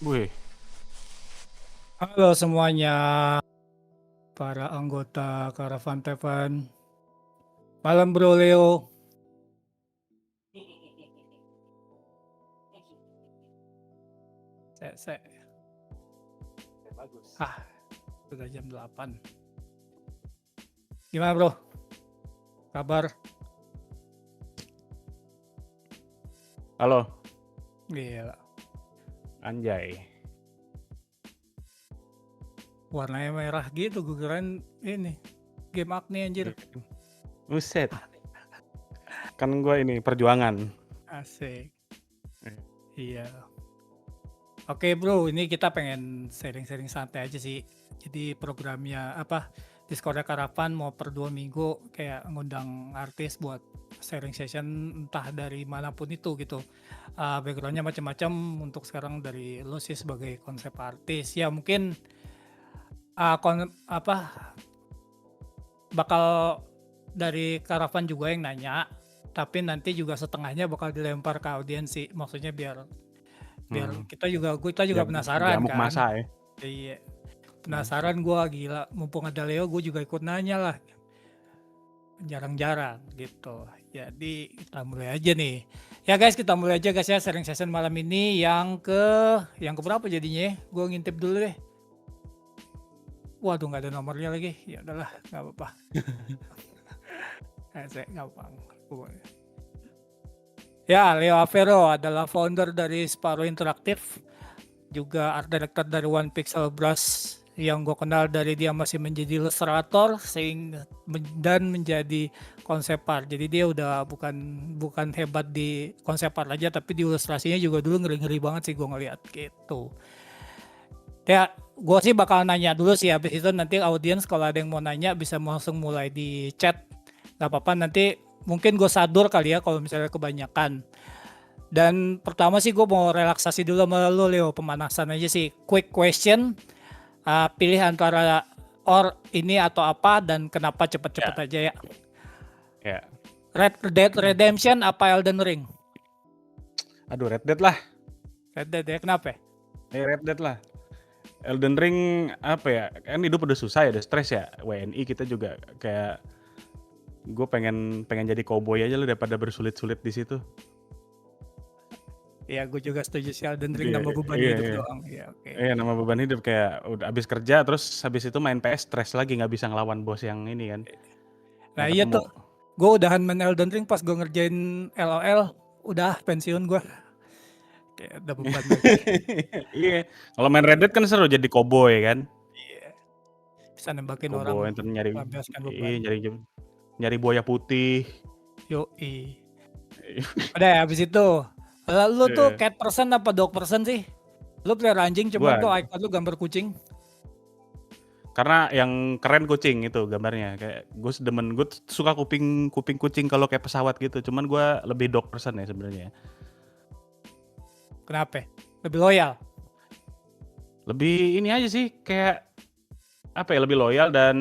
Wih, Halo semuanya, para anggota Karavan Tepan. Malam Bro Leo. Se, bagus. sudah jam 8. Gimana Bro? Kabar? Halo, Gila, anjay. warnanya merah gitu. Gue kirain ini game Agni anjir. Buset. Kan gue ini perjuangan. Asik. Iya. Oke Bro, ini kita pengen sharing-sharing santai aja sih. Jadi programnya Discordnya Karavan mau per 2 minggu kayak ngundang artis buat sharing session entah dari manapun itu gitu. Backgroundnya macam-macam. Untuk sekarang dari lo sih sebagai konsep artis ya mungkin bakal dari Karavan juga yang nanya, tapi nanti juga setengahnya bakal dilempar ke audiens sih. Maksudnya biar kita juga penasaran Diamuk kan. masa ya. Iya, penasaran gue, gila mumpung ada Leo gue juga ikut nanya lah, jarang-jarang gitu. Jadi kita mulai aja nih ya guys, kita mulai aja guys ya sharing session malam ini yang berapa jadinya ya? Gue ngintip dulu deh. Waduh, nggak ada nomornya lagi. Ya udahlah, nggak apa-apa. Saya gampang. Ya, Leo Avero adalah founder dari Sparrow Interactive, juga art director dari One Pixel Brush, yang gue kenal dari dia masih menjadi ilustrator dan menjadi konsep art. Jadi dia udah bukan hebat di konsep art aja, tapi di ilustrasinya juga dulu ngeri-ngeri banget sih gue ngeliat gitu. Ya, gue sih bakal nanya dulu sih, habis itu nanti audiens kalau ada yang mau nanya bisa langsung mulai di chat. Gak apa-apa, nanti mungkin gue sadur kali ya kalau misalnya kebanyakan. Dan pertama sih gue mau relaksasi dulu sama lo Leo, pemanasan aja sih. Quick question, pilih antara or ini atau apa dan kenapa, cepet-cepet aja ya. Ya. Red Dead Redemption apa Elden Ring? Aduh, Red Dead lah. Red Dead ya, kenapa? Red Dead lah. Elden Ring apa ya? Kan hidup udah susah ya, udah stres ya. WNI kita juga kayak gue pengen jadi cowboy aja loh daripada bersulit-sulit di situ. Ya gue juga setuju sih, Elden Ring nama beban hidup doang. Ya, oke. Iya, nama beban hidup kayak udah habis kerja terus habis itu main PS stres lagi nggak bisa ngelawan bos yang ini kan. Nah iya tuh, gue udahan main Elden Ring pas gue ngerjain LOL, udah pensiun gue. Kayak udah beban lagi. Iya, kalau main Red Dead kan seru jadi cowboy kan. Iya. Bisa nembakin Cowboy orang, ntar nyari melampiaskan beban. nyari buaya putih. Yoi. Udah ya, habis itu lu tuh cat person apa dog person sih? Lu pelihara anjing cuman tuh icon lu gambar kucing. Karena yang keren kucing itu gambarnya, kayak gue suka kuping kucing kalau kayak pesawat gitu. Cuman gue lebih dog person ya sebenarnya. Kenapa? Lebih loyal. Lebih ini aja sih, kayak apa ya, lebih loyal dan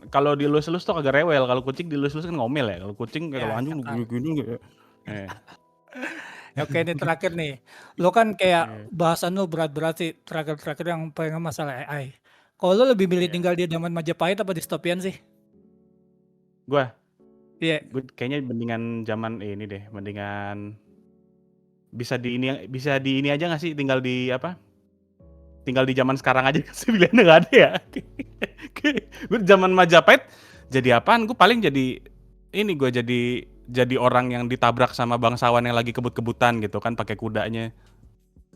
kalau dilus-lus tuh agak rewel. Kalau kucing dilus-lus kan ngomel ya. Kalau kucing kayak kalau anjing gini gitu. Oke, ini terakhir nih. Lu kan kayak bahasan lu berat-berat sih, terakhir yang pengen masalah AI. Kalau lu lebih milih tinggal di zaman Majapahit apa distopian sih? Gua Iya. kayaknya mendingan zaman ini deh, mendingan bisa di ini aja nggak sih, tinggal di zaman sekarang aja sih, pilihannya nggak ada ya. Gue zaman Majapahit jadi apaan? Gue paling jadi ini, gue jadi orang yang ditabrak sama bangsawan yang lagi kebut-kebutan gitu kan, pakai kudanya.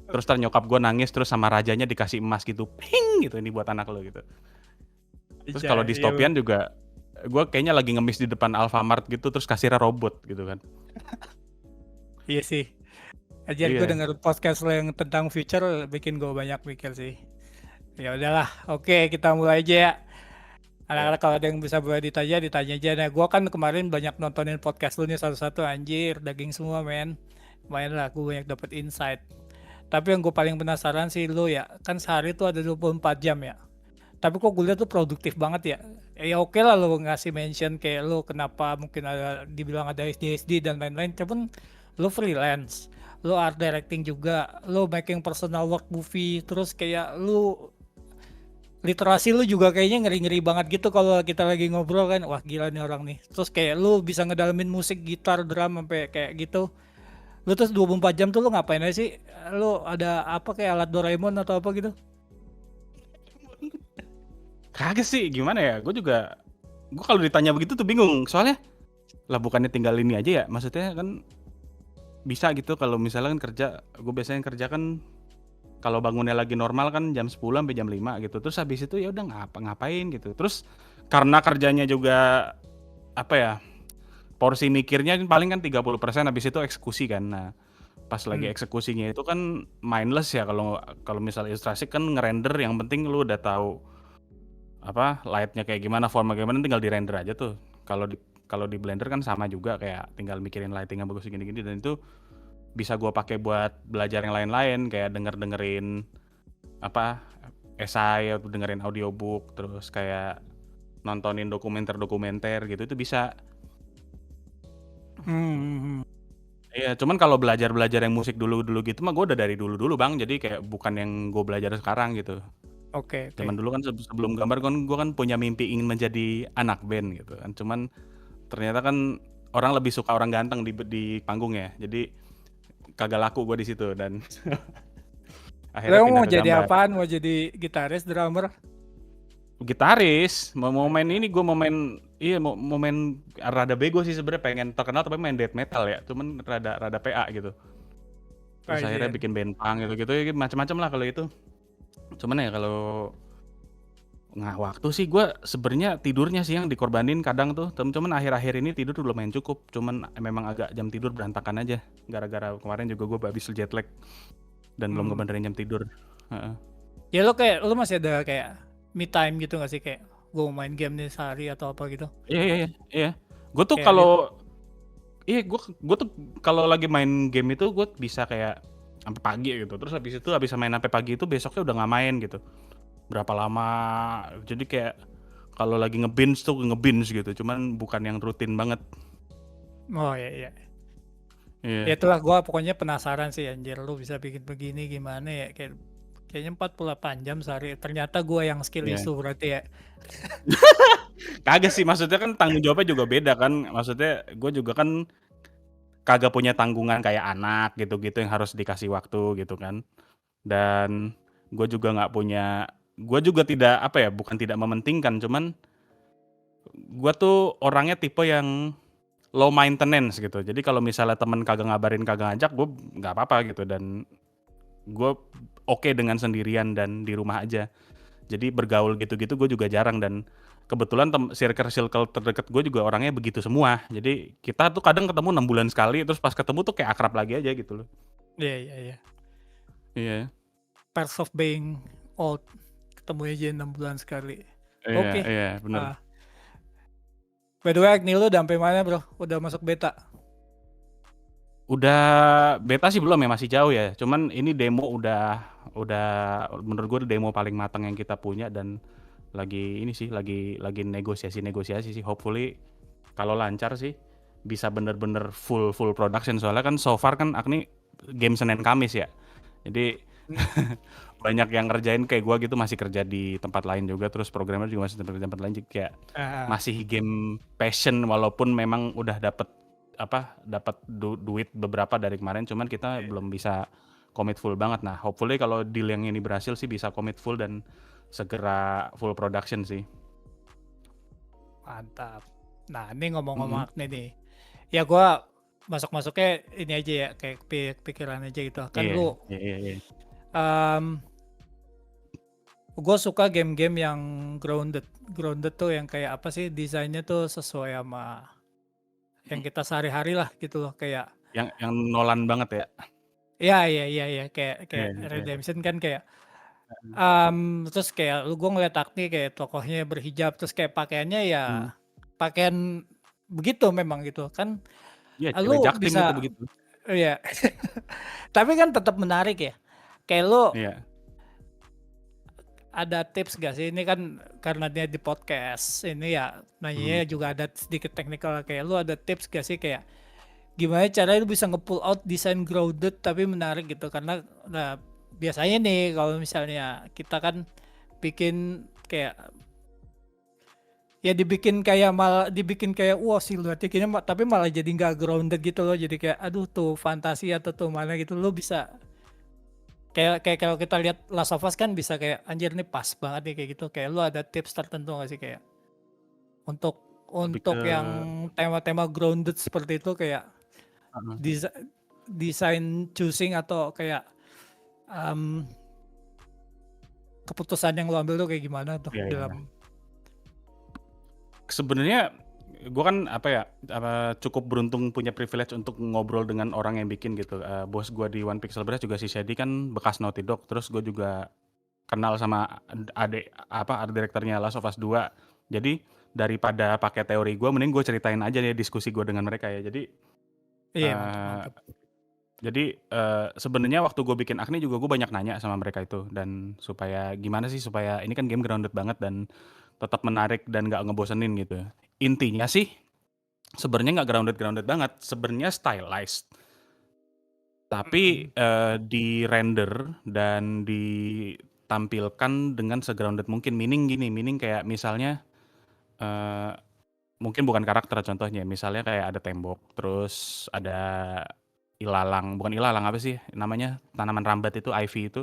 Terus nyokap gue nangis, terus sama rajanya dikasih emas gitu, ping gitu, ini buat anak lo gitu. Terus kalau distopian juga, gue kayaknya lagi ngemis di depan Alfamart gitu, terus kasirnya robot gitu kan. Iya sih. Ajar gue denger podcast lo yang tentang future bikin gue banyak mikir sih. Ya udahlah, oke kita mulai aja ya. Anak-anak kalau ada yang bisa boleh ditanya aja. Nah gue kan kemarin banyak nontonin podcast lu nih satu-satu, anjir daging semua men. Main lah gue banyak dapet insight. Tapi yang gue paling penasaran sih lu ya, kan sehari tuh ada 24 jam ya. Tapi kok gue liat tuh produktif banget ya. Ya oke lah lu ngasih mention kayak lu kenapa mungkin dibilang ada ADHD dan lain-lain. Cuman lu freelance, lu art directing juga, lu making personal work movie, terus kayak lu literasi lu juga kayaknya ngeri-ngeri banget gitu kalau kita lagi ngobrol kan, wah gila nih orang nih. Terus kayak lu bisa ngedalamin musik, gitar, drum sampai kayak gitu. Lu terus 24 jam tuh lu ngapain aja sih? Lu ada apa kayak alat Doraemon atau apa gitu? Kagak sih, gimana ya? Gue kalau ditanya begitu tuh bingung. Soalnya lah bukannya tinggal ini aja ya? Maksudnya kan bisa gitu kalau misalnya kan kerja, gue biasanya kerja kan kalau bangunnya lagi normal kan jam 10 sampai jam 5 gitu. Terus habis itu ya udah ngapain gitu. Terus karena kerjanya juga apa ya? Porsi mikirnya paling kan 30%, habis itu eksekusi kan. Nah, pas lagi Hmm. eksekusinya itu kan mindless ya, kalau kalau misalnya ilustrasi kan ngerender, yang penting lu udah tahu apa light-nya kayak gimana, forma gimana, tinggal di render aja tuh. Kalau di Blender kan sama juga, kayak tinggal mikirin lighting yang bagus gini-gini, dan itu bisa gua pakai buat belajar yang lain-lain, kayak dengerin apa esai atau dengerin audiobook, terus kayak nontonin dokumenter gitu, itu bisa. Hmm. Iya, cuman kalau belajar yang musik dulu gitu mah gue udah dari dulu Bang, jadi kayak bukan yang gue belajar sekarang gitu. Oke, Zaman oke. dulu kan sebelum gambar kan gue kan punya mimpi ingin menjadi anak band gitu kan, cuman ternyata kan orang lebih suka orang ganteng di panggung ya, jadi kagak laku gue di situ dan Lu akhirnya pindah mau ke jadi gambar. apaan? Mau jadi gitaris, drummer? Gitaris, mau main Oke. ini, gue mau main rada bego sih sebenarnya, pengen terkenal tapi main death metal ya, cuman rada PA gitu. Terus akhirnya Aja. bikin band punk gitu ya, macam-macam lah kalau itu. Cuman ya kalau waktu sih gue sebenarnya tidurnya sih yang dikorbanin kadang tuh. Cuman akhir-akhir ini tidur udah lumayan cukup. Cuman memang agak jam tidur berantakan aja. Gara-gara kemarin juga gue habis jet lag dan belum Hmm. ngebenerin jam tidur. Heeh. Ya lu masih ada kayak me time gitu gak sih, kayak gue mau main game nih sehari atau apa gitu? Iya iya iya. Iya. Gue tuh Kayak kalau iya gue tuh kalau lagi main game itu gue bisa kayak sampai pagi gitu. Terus habis itu habis main sampai pagi itu besoknya udah nggak main gitu. Berapa lama? Jadi kayak kalau lagi nge-binge tuh nge-binge gitu. Cuman bukan yang rutin banget. oh ya ya. Ya Iya. itulah gua pokoknya penasaran sih anjir lu bisa bikin begini gimana ya, kayak kayaknya 48 jam sehari. Ternyata gua yang skill Iya. isu berarti ya. Kagak sih, maksudnya kan tanggung jawabnya juga beda kan. Maksudnya gue juga kan kagak punya tanggungan kayak anak gitu-gitu yang harus dikasih waktu gitu kan. Dan gue juga nggak punya, gue juga tidak apa ya, bukan tidak mementingkan, cuman gue tuh orangnya tipe yang low maintenance gitu. Jadi kalau misalnya temen kagak ngabarin, kagak ngajak, gue nggak apa-apa gitu, dan gue oke dengan sendirian dan di rumah aja. Jadi bergaul gitu-gitu gue juga jarang, dan kebetulan circle terdekat gue juga orangnya begitu semua. Jadi kita tuh kadang ketemu 6 bulan sekali, terus pas ketemu tuh kayak akrab lagi aja gitu loh. Iya iya iya. Iya. Perks of being old. Ketemu aja 6 bulan sekali. Iya, Oke. iya, bener. Ah, by the way, Agni lu udah sampai mana, Bro? Udah masuk beta? Udah beta sih belum ya, masih jauh ya. Cuman ini demo udah menurut gue demo paling matang yang kita punya, dan lagi ini sih lagi negosiasi sih. Hopefully kalau lancar sih bisa bener-bener full production, soalnya kan so far kan Agni game Senin Kamis ya. Jadi Hmm. banyak yang ngerjain kayak gua gitu, masih kerja di tempat lain juga, terus programmer juga masih di tempat lain, jadi kayak Ah, masih game passion, walaupun memang udah dapat duit beberapa dari kemarin, cuman kita belum bisa commit full banget. Nah, hopefully kalau deal yang ini berhasil sih bisa commit full dan segera full production sih. mantap. Nah, ini ngomong-ngomong Mm-mm. Agni nih. Ya gua masuk-masuknya ini aja ya, kayak pikiran aja gitu. Kan Iya, lu iya, iya, iya. um, gue suka game-game yang grounded. Grounded tuh yang kayak apa sih, desainnya tuh sesuai sama yang kita sehari-hari lah gitu loh, kayak Yang Nolan banget ya. ya ya ya ya kayak Iya, kayak iya. Redemption kan kayak terus kayak lu gue ngeliat Agni kayak tokohnya berhijab, terus kayak pakaiannya ya Hmm. pakaian begitu memang gitu kan. Iya, Lu cewek jaktim bisa itu begitu. ya tapi kan tetap menarik ya, kayak lu Iya. ada tips gak sih, ini kan karena dia di podcast ini ya Hmm. nanyanya juga ada sedikit teknikal, kayak lu ada tips gak sih kayak gimana caranya lu bisa nge-pull out desain grounded tapi menarik gitu, karena nah biasanya nih kalau misalnya kita kan bikin kayak ya dibikin kayak wah siluetnya kayaknya tapi malah jadi nggak grounded gitu loh, jadi kayak aduh tuh fantasi atau tuh mana gitu lo bisa kayak kayak kalau kita lihat Last of Us kan bisa kayak anjir nih pas banget nih kayak gitu, kayak lu ada tips tertentu nggak sih kayak untuk Lebih ke yang tema-tema grounded seperti itu, kayak heeh, desa- desain choosing atau kayak em, keputusan yang lo ambil tuh kayak gimana tuh iya iya. dalam. Sebenarnya gue kan cukup beruntung punya privilege untuk ngobrol dengan orang yang bikin gitu. Bos gue di One Pixel Brass juga si Shady kan bekas Naughty Dog. Terus gue juga kenal sama art direkturnya Last of Us 2. Jadi daripada pakai teori gue, mending gue ceritain aja nih diskusi gue dengan mereka ya. Jadi Iya mantap eh, mantap. sebenarnya waktu gue bikin Agni juga gue banyak nanya sama mereka itu, dan supaya gimana sih supaya ini kan game grounded banget dan tetap menarik dan nggak ngebosenin gitu. Intinya sih sebenarnya nggak grounded banget, sebenarnya stylized. Tapi, Mm. di-render dan ditampilkan dengan se-grounded mungkin. Meaning kayak misalnya, eee, mungkin bukan karakter contohnya, misalnya kayak ada tembok, terus ada ilalang, bukan ilalang, apa sih namanya, tanaman rambat itu, ivy itu.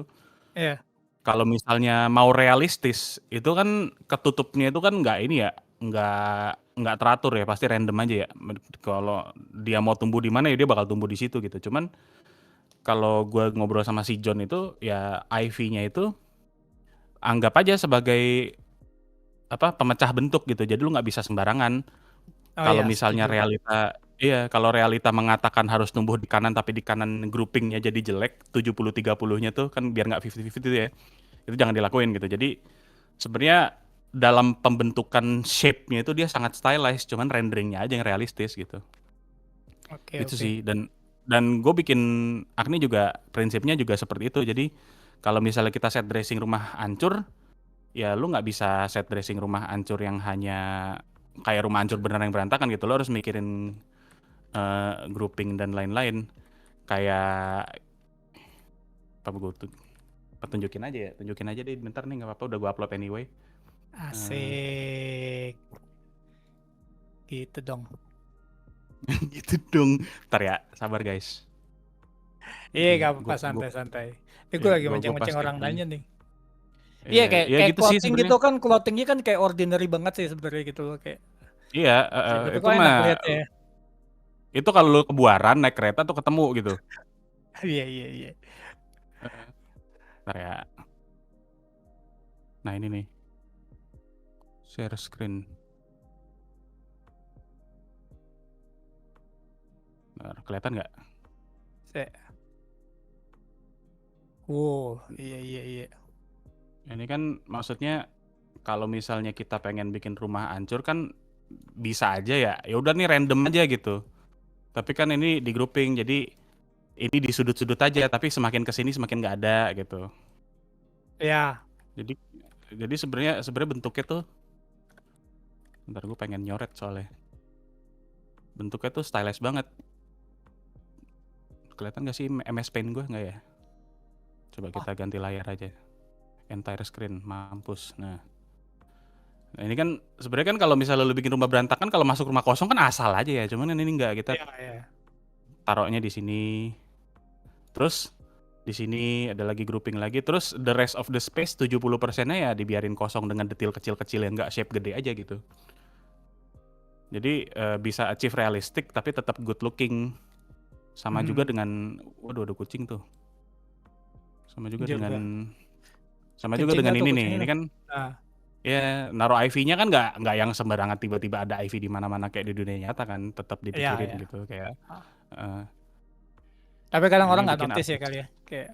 Iya. Kalau misalnya mau realistis, itu kan ketutupnya itu kan nggak ini ya, nggak teratur ya, pasti random aja ya. Kalau dia mau tumbuh di mana ya dia bakal tumbuh di situ gitu. Cuman kalau gue ngobrol sama si John itu, ya ivy-nya itu anggap aja sebagai pemecah bentuk gitu. Jadi lu nggak bisa sembarangan. Oh Kalau iya misalnya setuju. kalau realita mengatakan harus tumbuh di kanan tapi di kanan groupingnya jadi jelek, 70-30-nya tuh kan biar nggak 50-50 itu ya. Itu jangan dilakuin gitu. Jadi sebenarnya dalam pembentukan shape-nya itu dia sangat stylized, cuman renderingnya aja yang realistis gitu. Oke Gitu oke. sih. Dan gue bikin Agni juga prinsipnya juga seperti itu. Jadi kalau misalnya kita set dressing rumah hancur, ya lu nggak bisa set dressing rumah hancur yang hanya kayak rumah hancur beneran yang berantakan gitu. Lo harus mikirin grouping dan lain-lain. Kayak apa gue tuh tunjukin aja ya, tunjukin aja deh bentar nih, nggak apa-apa, udah gue upload anyway. Eh, Asik. Gitu dong. gitu dong. Ntar ya, sabar guys. Iya Nih, gak apa-apa, santai-santai. Ini gue ya, lagi gua mancing-mancing orang pastiin. nanya nih. Iya Iya, kayak ya kayak gitu sih clothing sebenarnya. gitu kan, clothingnya kan kayak ordinary banget sih sebenarnya gitu loh kayak. Iya, Tapi itu kok enak mah liatnya ya. itu kalau lu kebuaran naik kereta tuh ketemu gitu. Iya iya iya. Heeh. Ntar ya. Nah ini nih, share screen. Nah, kelihatan nggak? Se- Wow, iya iya iya. Ini kan maksudnya kalau misalnya kita pengen bikin rumah hancur kan bisa aja ya. Ya udah nih random aja gitu. Tapi kan ini di grouping, jadi ini di sudut-sudut aja. Tapi semakin kesini semakin nggak ada gitu. Ya, Jadi jadi sebenarnya bentuknya tuh, bentar gue pengen nyoret soalnya. Bentuknya tuh stylish banget. Kelihatan nggak sih MS Paint gue nggak ya? Coba oh, kita ganti layar aja. Entire screen, mampus. Nah ini kan sebenarnya kan kalau misalnya lu bikin rumah berantakan, kalau masuk rumah kosong kan asal aja ya. Cuman ini nggak, kita iya iya. taruhnya di sini. Terus di sini ada lagi grouping lagi. Terus the rest of the space 70%-nya ya dibiarin kosong dengan detail kecil-kecil yang nggak shape gede aja gitu. Jadi bisa achieve realistic tapi tetap good looking. Sama juga Hmm, dengan, waduh ada kucing tuh. Sama juga juga. dengan sama juga Kencing dengan gak tuh ini nih. kucingnya Ini tuh? kan Nah, ya naruh IV-nya kan nggak yang sembarangan tiba-tiba ada IV di mana-mana kayak di dunia nyata kan, tetap iya dipikirin iya. gitu kayak Ah, eh, tapi kadang ini orang nggak bikin notice ya artis. kali ya. Kayak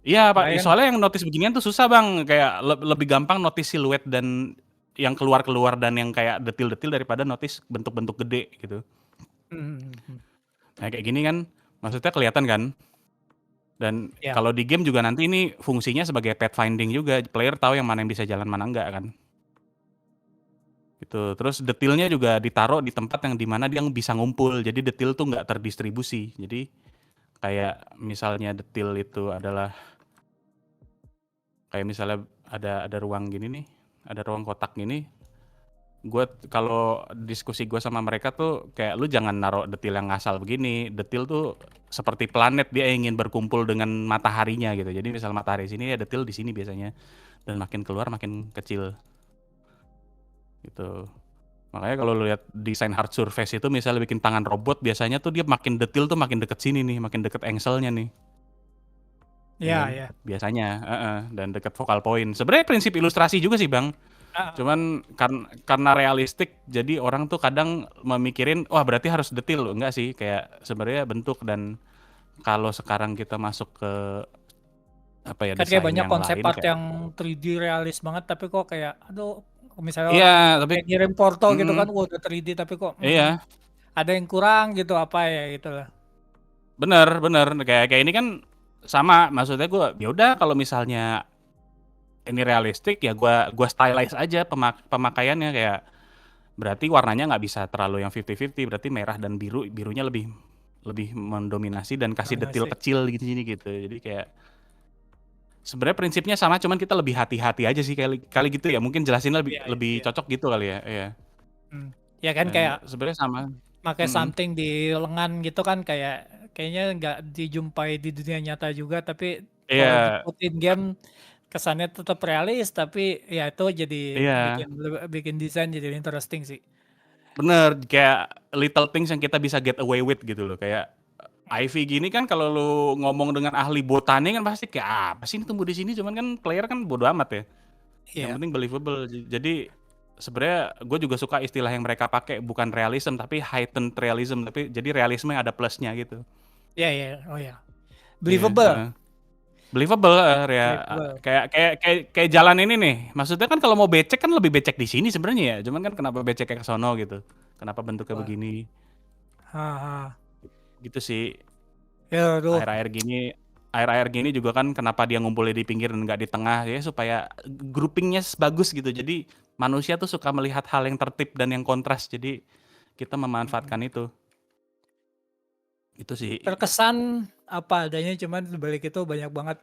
Iya Pak, makanya kan soalnya yang notice beginian tuh susah Bang, kayak lebih gampang notice siluet dan yang keluar-keluar dan yang kayak detil-detil daripada notice bentuk-bentuk gede gitu. hmm, hmm. Nah kayak gini kan maksudnya kelihatan kan, dan Ya. kalau di game juga nanti ini fungsinya sebagai pathfinding juga, player tahu yang mana yang bisa jalan mana enggak kan, Gitu. Terus detailnya juga ditaruh di tempat yang dimana dia bisa ngumpul, jadi detail tuh nggak terdistribusi. Jadi kayak misalnya detail itu adalah kayak misalnya ada ruang gini nih, ada ruang kotak gini, gue kalau diskusi gue sama mereka tuh kayak lu jangan naruh detail yang ngasal begini, detail tuh seperti planet, dia ingin berkumpul dengan mataharinya gitu. Jadi misal matahari sini ya detail di sini biasanya, dan makin keluar makin kecil gitu. Makanya kalau lu lihat desain hard surface itu misalnya bikin tangan robot, biasanya tuh dia makin detail tuh makin deket sini nih, makin deket engselnya nih, ya Ya, kan? ya. Biasanya, dan deket focal point. Sebenarnya prinsip ilustrasi juga sih Bang, Ah, cuman karena realistik, jadi orang tuh kadang memikirin, wah berarti harus detail. Enggak sih, kayak sebenarnya bentuk. Dan kalau sekarang kita masuk ke apa ya, kan kayak desain banyak yang konsep lain art kayak, yang 3D realis banget, tapi kok kayak, aduh, misalnya iya orang tapi, kayak ngirim foto gitu mm, kan, wah udah 3D tapi kok iya ada yang kurang gitu, apa ya gitu lah. bener bener, kayak ini kan sama, maksudnya gue ya udah kalau misalnya ini realistik ya gua stylize aja pemakaiannya, kayak berarti warnanya nggak bisa terlalu yang 50-50, berarti merah dan birunya lebih lebih mendominasi dan kasih detail Dominasi. kecil gitu sini gitu. Jadi kayak sebenarnya prinsipnya sama, cuman kita lebih hati-hati aja sih kali kali gitu ya. Mungkin jelasinnya lebih Iya, iya, lebih iya. cocok gitu kali ya. Iya. Ya kan Dan kayak sebenarnya sama. pakai Mm-mm. something di lengan gitu kan kayaknya nggak dijumpai di dunia nyata juga, tapi kalau Iya, diputin game kesannya tetap realis, tapi ya itu jadi iya. bikin bikin desain jadi interesting sih. Bener, kayak little things yang kita bisa get away with gitu loh. Kayak Ivy gini kan kalau lu ngomong dengan ahli botani kan pasti kayak apa sih ini tumbuh di sini, cuman kan player kan bodo amat ya. Yang Iya, penting believable. Jadi sebenarnya gue juga suka istilah yang mereka pakai, bukan realism tapi heightened realism, tapi jadi realisme yang ada plusnya gitu. iya, iya, oh ya, Iya, believable, believable, believable. kayak jalan ini nih. Maksudnya kan kalau mau becek kan lebih becek di sini sebenarnya ya. Cuman kan kenapa beceknya ke sono gitu? Kenapa bentuknya Wah, begini? haha, Gitu sih. ya tuh. Air-air gini, air-air gini juga kan kenapa dia ngumpulnya di pinggir dan nggak di tengah ya, supaya groupingnya bagus gitu. Jadi manusia tuh suka melihat hal yang tertib dan yang kontras. Jadi kita memanfaatkan itu. Itu sih. Terkesan apa adanya, cuman di balik itu banyak banget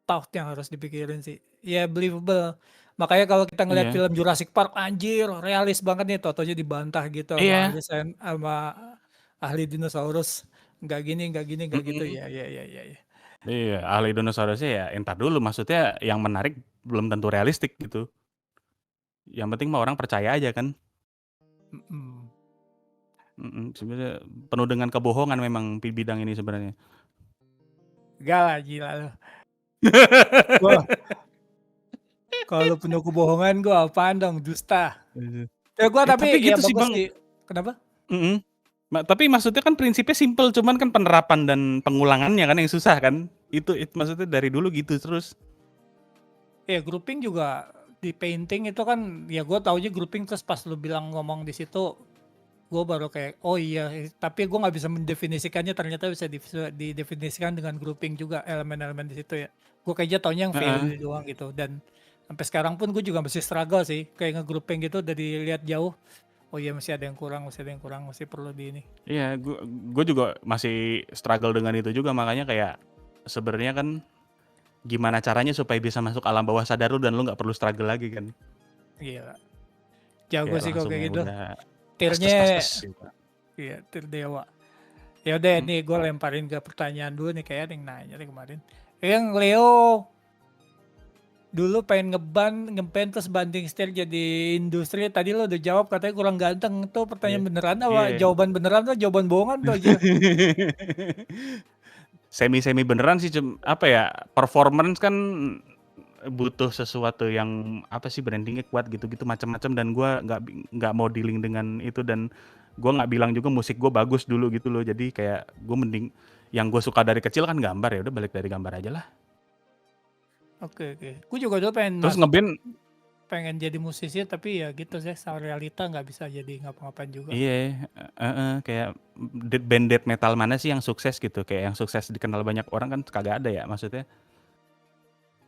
thought yang harus dipikirin sih. Ya believable. Makanya kalau kita ngeliat Iya. film Jurassic Park, anjir realis banget nih, tau-taunya dibantah gitu sama Iya. ahli sama ahli dinosaurus. Nggak gini, nggak gini, nggak gitu. Mm-mm. Ya, ya, ya, ya, ya. Iya, ahli dinosaurusnya ya entar dulu. Maksudnya yang menarik belum tentu realistik gitu. Yang penting mah orang percaya aja kan. Mm-mm. Sebenarnya penuh dengan kebohongan memang bidang ini sebenarnya. Enggak lah, gila lu. Wah, kalau penuh kebohongan gua apaan dong, dusta. Iya. Ya gua tapi Tapi ya gitu sih bagus Bang. sih. Kenapa? Mhm. Tapi maksudnya kan prinsipnya simpel, cuman kan penerapan dan pengulangannya kan yang susah kan. Itu maksudnya dari dulu gitu terus. Ya grouping juga di painting itu kan, ya gue taunya grouping, terus pas lu bilang ngomong di situ gue baru kayak oh iya, tapi gue nggak bisa mendefinisikannya, ternyata bisa didefinisikan dengan grouping juga elemen-elemen di situ ya. Gue kayaknya taunya yang Heeh. value doang gitu, dan sampai sekarang pun gue juga masih struggle sih kayak nge-grouping gitu dari lihat jauh. Oh iya, masih ada yang kurang, masih ada yang kurang, masih perlu di ini. Iya, gua juga masih struggle dengan itu juga, makanya kayak sebenarnya kan gimana caranya supaya bisa masuk alam bawah sadar lu dan lu nggak perlu struggle lagi kan. Gila, jago Kayak sih kok langsung kayak yang gitu. udah tes tes Tirnya, tes tes gitu. iya, tir dewa. Ya udah Mhm. nih gue lemparin ke pertanyaan dulu nih, kayak ada yang nanya nih kemarin. Yang Leo dulu pengen ngeban terus banding setir jadi industri. Tadi lo udah jawab katanya kurang ganteng. Itu Iya. pertanyaan beneran apa Iya. jawaban beneran atau jawaban bohongan tuh aja? Semi-semi beneran sih, apa ya, performance kan butuh sesuatu yang apa sih, brandingnya kuat gitu-gitu macam-macam, dan gua nggak mau dealing dengan itu, dan gua nggak bilang juga musik gua bagus dulu gitu loh. Jadi kayak gua mending yang gue suka dari kecil kan gambar, ya udah balik dari gambar aja lah. Oke, oke. Gue juga dulu pengen Terus masuk, ngeband, pengen jadi musisi, tapi ya gitu sih, sama realita nggak bisa jadi ngapa-ngapain juga. iya, kayak band death metal mana sih yang sukses gitu, kayak yang sukses dikenal banyak orang kan kagak ada ya, maksudnya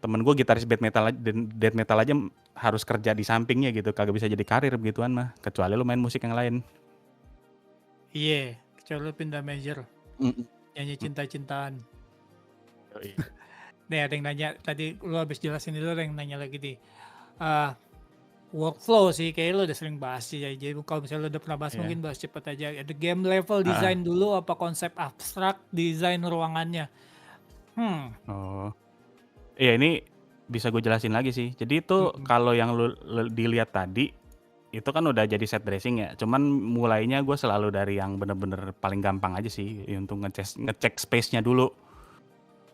Temen gue gitaris death metal aja harus kerja di sampingnya gitu, kagak bisa jadi karir begituan mah, kecuali lu main musik yang lain. Iya, kecuali lu pindah major, Mhm. nyanyi cinta-cintaan. Yoi. Nih ada yang nanya, tadi lu habis jelasin itu ada yang nanya lagi nih. Workflow sih, kayak lu udah sering bahas sih ya. Jadi kalau misalnya lu udah pernah bahas, Iya. mungkin bahas cepet aja. Ada game level Heeh. design dulu, apa konsep abstrak desain ruangannya? Oh. Iya ini bisa gue jelasin lagi sih. Jadi itu Mm-mm. kalau yang lu dilihat tadi, itu kan udah jadi set dressing ya. Cuman mulainya gue selalu dari yang bener-bener paling gampang aja sih, untuk ngecek space-nya dulu.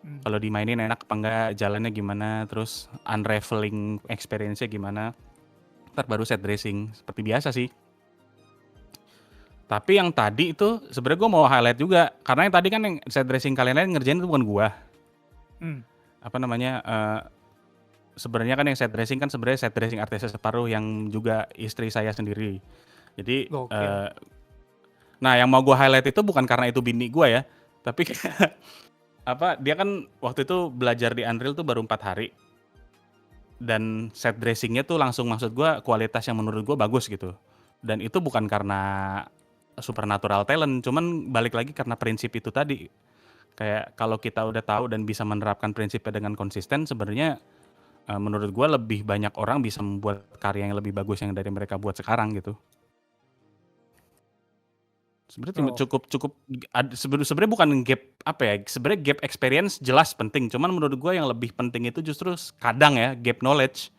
Kalau dimainin enak apa enggak, jalannya gimana, terus unraveling experience-nya gimana. Ntar baru set dressing, seperti biasa sih. Tapi yang tadi itu sebenarnya gue mau highlight juga, karena yang tadi kan yang set dressing kalian lain ngerjain itu bukan gua. Apa namanya, sebenarnya kan yang set dressing kan sebenarnya set dressing artis separuh yang juga istri saya sendiri. Jadi, Gokil. nah yang mau gue highlight itu bukan karena itu bini gue ya, tapi apa, dia kan waktu itu belajar di Unreal tuh baru 4 hari. Dan set dressing-nya tuh langsung, maksud gue kualitas yang menurut gue bagus gitu. Dan itu bukan karena supernatural talent, cuman balik lagi karena prinsip itu tadi. Kayak kalau kita udah tahu dan bisa menerapkan prinsipnya dengan konsisten, sebenarnya menurut gue lebih banyak orang bisa membuat karya yang lebih bagus yang dari mereka buat sekarang gitu. Sebenarnya cukup sebenarnya bukan gap apa ya, sebenarnya gap experience jelas penting, cuman menurut gue yang lebih penting itu justru kadang ya gap knowledge.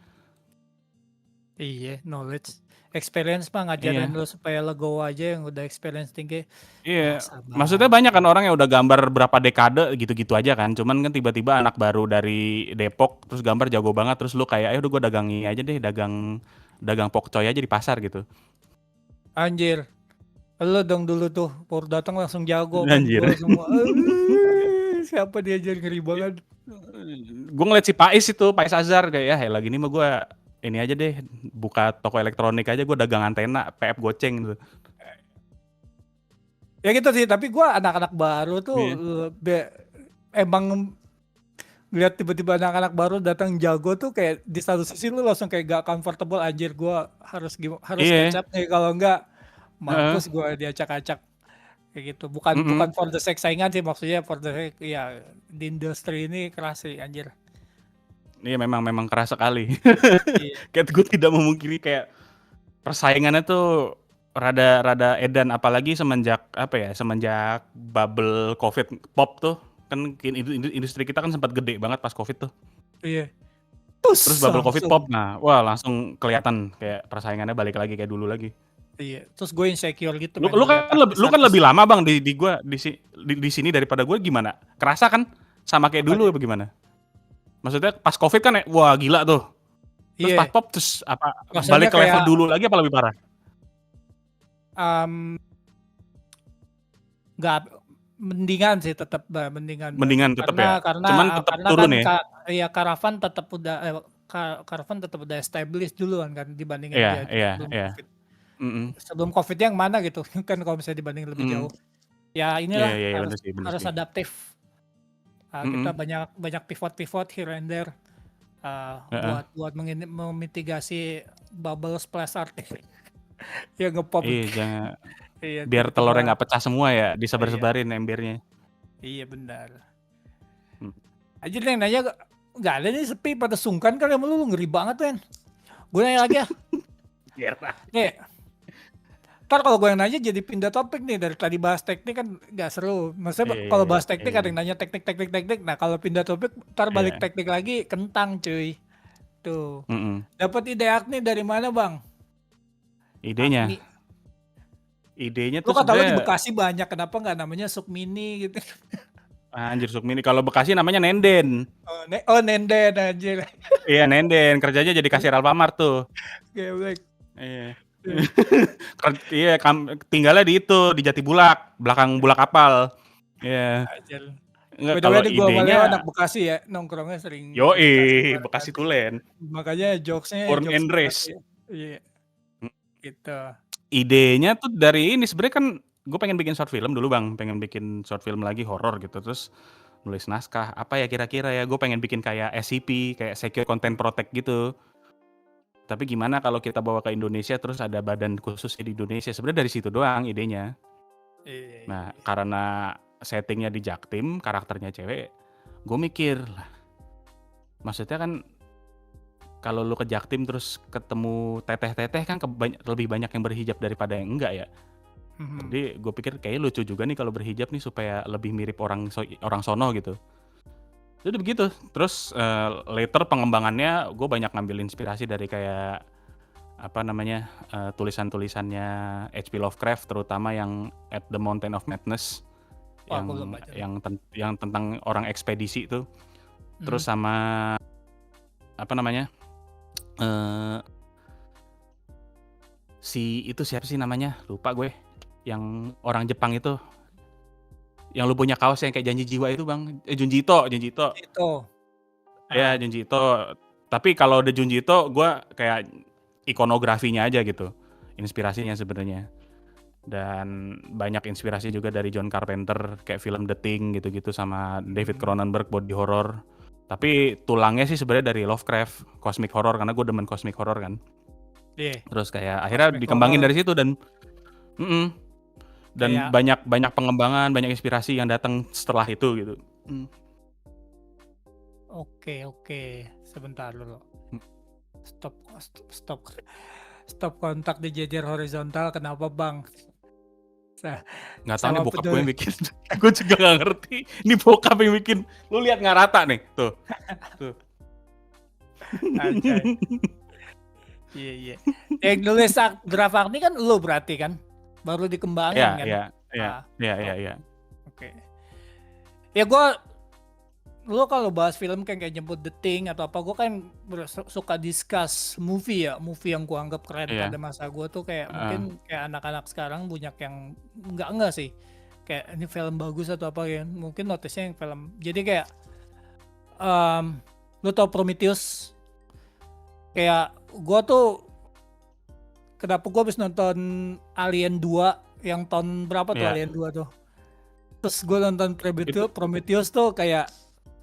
Iya, knowledge. Experience mah ngajarin Iya. lu supaya legowo aja, yang udah experience tinggi. Iya, maksudnya Sabar. banyak kan orang yang udah gambar berapa dekade gitu-gitu aja kan, cuman kan tiba-tiba anak baru dari Depok terus gambar jago banget, terus lu kayak, ayo udah gue dagang ini aja deh, dagang pokcoy aja di pasar gitu. Anjir. Lu dong dulu tuh, baru datang langsung jago kan, Anjir. gua semua. Siapa diajar, ngeri banget. Gue ngeliat si Pais itu, Pais Azhar kayak ya lagi ini mah gue ini aja deh, buka toko elektronik aja, gue dagang antena, PF goceng gitu. Ya gitu sih, tapi gua anak-anak baru tuh Iya. emang lihat tiba-tiba anak-anak baru datang jago tuh, kayak di satu sisi lu langsung kayak gak comfortable, anjir gua harus catch Iya. up nih, kalau enggak Heeh. mampus gua diacak-acak kayak gitu. Bukan for the sake saingan sih, maksudnya for the sake ya di industri ini keras sih anjir. Iya memang keras sekali. Iya. Kayak gue tidak memungkiri kayak persaingannya tuh rada edan, apalagi semenjak apa ya, semenjak bubble Covid pop tuh kan industri kita kan sempat gede banget pas Covid tuh. Iya. Terus bubble Covid Langsung. pop, nah wah langsung kelihatan kayak persaingannya balik lagi kayak dulu lagi. Iya, terus gue insecure gitu Lu men lu ngeliat kan lu kan artis-artis. lebih lama Bang di gua di sini daripada gue, gimana? Kerasa kan sama kayak dulu Apanya? apa gimana? Maksudnya pas Covid kan wah gila tuh. Terus pas Iya, pop terus apa rasanya balik ke level kayak dulu lagi apa lebih parah? nggak, mendingan sih, tetap mendingan banget, Mendingan tetep ya? Cuman tetep karena kan turun ya? ya Caravan tetap udah Caravan tetap udah established duluan kan dibandingin dia Iya. sebelum Iya. Covid. Mhm. Sebelum Covid yang mana gitu kan, kalau misalnya dibanding lebih Mhm. jauh. Ya inilah Iya harus bener harus sih. adaptif. Kita Mhm. banyak pivot here and there, Heeh. buat memitigasi bubble splash art yang ngepop. Iya jangan Iya, biar tiba-tiba. telurnya nggak pecah semua ya, Iya, disebar-sebarin embernya. iya benar. Mhm. Anjir, yang nanya nggak ada nih, sepi pada sungkan kali sama lu ngeri banget men. Gue nanya lagi ya. Gerah. Nih, ntar kalau gue yang nanya jadi pindah topik nih, dari tadi bahas teknik kan nggak seru. Maksudnya kalau bahas teknik ada yang nanya teknik. Nah kalau pindah topik ntar balik Iya. teknik lagi, kentang cuy. Tuh. Mhm. Dapat ide Agni dari mana bang? Idenya Agni. idenya Lu tuh kata lu di sebenarnya Bekasi banyak, kenapa nggak namanya Sukmini gitu? anjir Sukmini, kalau Bekasi namanya Nenden. Nenden anjir. Iya Nenden, kerjanya jadi kasir Alfamart tuh. Geblek. Iya. Iya tinggalnya di itu, di Jatibulak, belakang Bulak Kapal. Iya. Anjir. Enggak, By the way, kalau gue sama Leo anak idenya Bekasi ya, nongkrongnya sering ke Bekasi yoi, bareng kan. Bekasi Tulen. Makanya jokes-nya Born jokes and Bekasi. raised. Iya, gitu. Idenya tuh dari ini sebenarnya kan gue pengen bikin short film dulu Bang, pengen bikin short film lagi horor gitu. Terus nulis naskah, apa ya kira-kira ya, gue pengen bikin kayak SCP, kayak Secure Content Protect gitu. Tapi gimana kalau kita bawa ke Indonesia terus ada badan khususnya di Indonesia, sebenarnya dari situ doang idenya. Nah, Iya. karena settingnya di Jaktim, karakternya cewek, gue mikir, lah, maksudnya kan kalau lu ke Jaktim terus ketemu teteh-teteh kan lebih banyak yang berhijab daripada yang enggak ya. Mhm. Jadi gue pikir kayaknya lucu juga nih kalau berhijab nih supaya lebih mirip orang sono gitu. Jadi begitu. Terus later pengembangannya gue banyak ngambil inspirasi dari kayak apa namanya tulisan-tulisannya H.P. Lovecraft, terutama yang At the Mountain of Madness, Wah, aku belum baca tuh. yang tentang orang ekspedisi itu. Terus Mhm. sama apa namanya eh si itu siapa sih namanya, lupa gue, yang orang Jepang itu, yang lu punya kaos yang kayak Janji Jiwa itu bang, Junji Ito. Itu. Ya Ah. Junji Ito. Tapi kalau udah Junji Ito gue kayak ikonografinya aja gitu, inspirasinya sebenarnya. Dan banyak inspirasi juga dari John Carpenter kayak film The Thing gitu-gitu, sama David Mhm. Cronenberg body horror. Tapi tulangnya sih sebenarnya dari Lovecraft, cosmic horror, karena gue demen cosmic horror kan. Iya. Terus kayak akhirnya Cosmic dikembangin horror dari situ mm, dan kayak banyak pengembangan, banyak inspirasi yang datang setelah itu gitu. oke. Sebentar dulu. Stop stop stop kontak di jejer horizontal. Kenapa, Bang? Sa- Nggak tahu nih Sama bokap gue peduli. yang bikin. Gue juga nggak ngerti. Ini bokap yang bikin. Lu lihat nggak rata nih, tuh. Anjay. Iya. Yang nulis draft ini kan lu berarti kan? Baru dikembangin kan? Ah, Iya. oke. Ya lu kalau bahas film kayak nyebut The Thing atau apa, gue kan suka discuss movie yang gue anggap keren Iya. pada masa gue tuh, kayak Heeh. mungkin kayak anak-anak sekarang banyak yang enggak sih, kayak ini film bagus atau apa ya, mungkin notice-nya yang film, jadi kayak lu tau Prometheus, kayak gue tuh kenapa gue habis nonton Alien 2 yang tahun berapa tuh, Iya. Alien 2 tuh, terus gue nonton Itu. Prometheus tuh kayak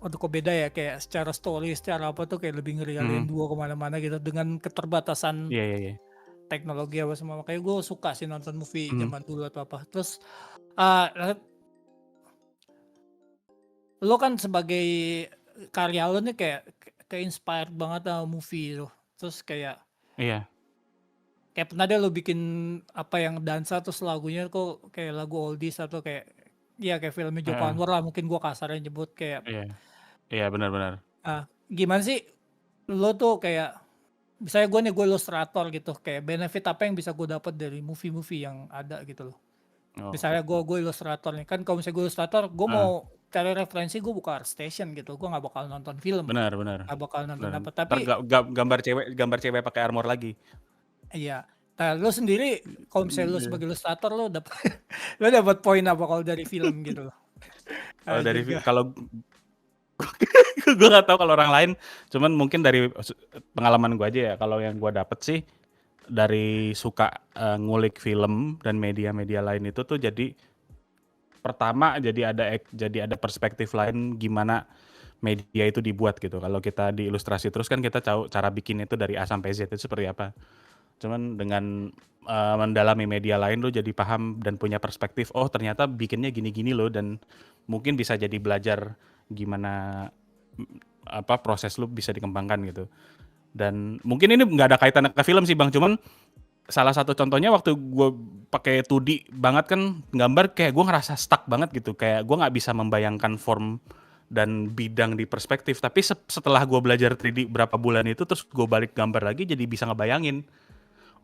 waduh kok beda ya, kayak secara story, secara apa tuh kayak lebih ngeri Alien Mhm. 2 kemana-mana gitu, dengan keterbatasan Iya. teknologi apa semua, makanya gue suka sih nonton movie Mhm. zaman dulu atau apa. Terus uh, lo kan sebagai karya lo nih kayak inspired banget sama movie itu, terus kayak Iya. pernah deh lo bikin apa yang dansa terus lagunya kok kayak lagu oldies atau kayak ya kayak filmnya Joko Heeh. Anwar lah, mungkin gue kasarnya nyebut kayak Iya. Iya, benar. gimana sih lo tuh kayak misalnya gue ilustrator gitu, kayak benefit apa yang bisa gue dapat dari movie-movie yang ada gitu loh. Oh. Misalnya gue ilustrator nih kan, kalau misalnya gue ilustrator, gue Heeh. mau cari referensi, gue buka ArtStation gitu, gue nggak bakal nonton film, Benar. nggak bakal nonton Benar. apa, Ntar tapi gambar cewek pakai armor lagi. iya. Nah lo sendiri kalau misalnya lo Iya. sebagai ilustrator, lo dapat lo dapat poin apa kalau dari film gitu loh. Kalau dari Juga kalau gue nggak tahu kalau orang lain, cuman mungkin dari pengalaman gue aja ya, kalau yang gue dapet sih dari suka ngulik film dan media-media lain itu tuh, jadi pertama jadi ada perspektif lain gimana media itu dibuat gitu. Kalau kita di ilustrasi terus kan kita tahu cara bikin itu dari A sampai Z itu seperti apa. Cuman dengan mendalami media lain lo jadi paham dan punya perspektif, oh ternyata bikinnya gini-gini loh, dan mungkin bisa jadi belajar gimana proses lu bisa dikembangkan gitu. Dan mungkin ini nggak ada kaitan ke film sih bang, cuman salah satu contohnya waktu gue pakai 2D banget kan gambar, kayak gue ngerasa stuck banget gitu, kayak gue nggak bisa membayangkan form dan bidang di perspektif. Tapi setelah gue belajar 3D berapa bulan itu, terus gue balik gambar lagi jadi bisa ngebayangin,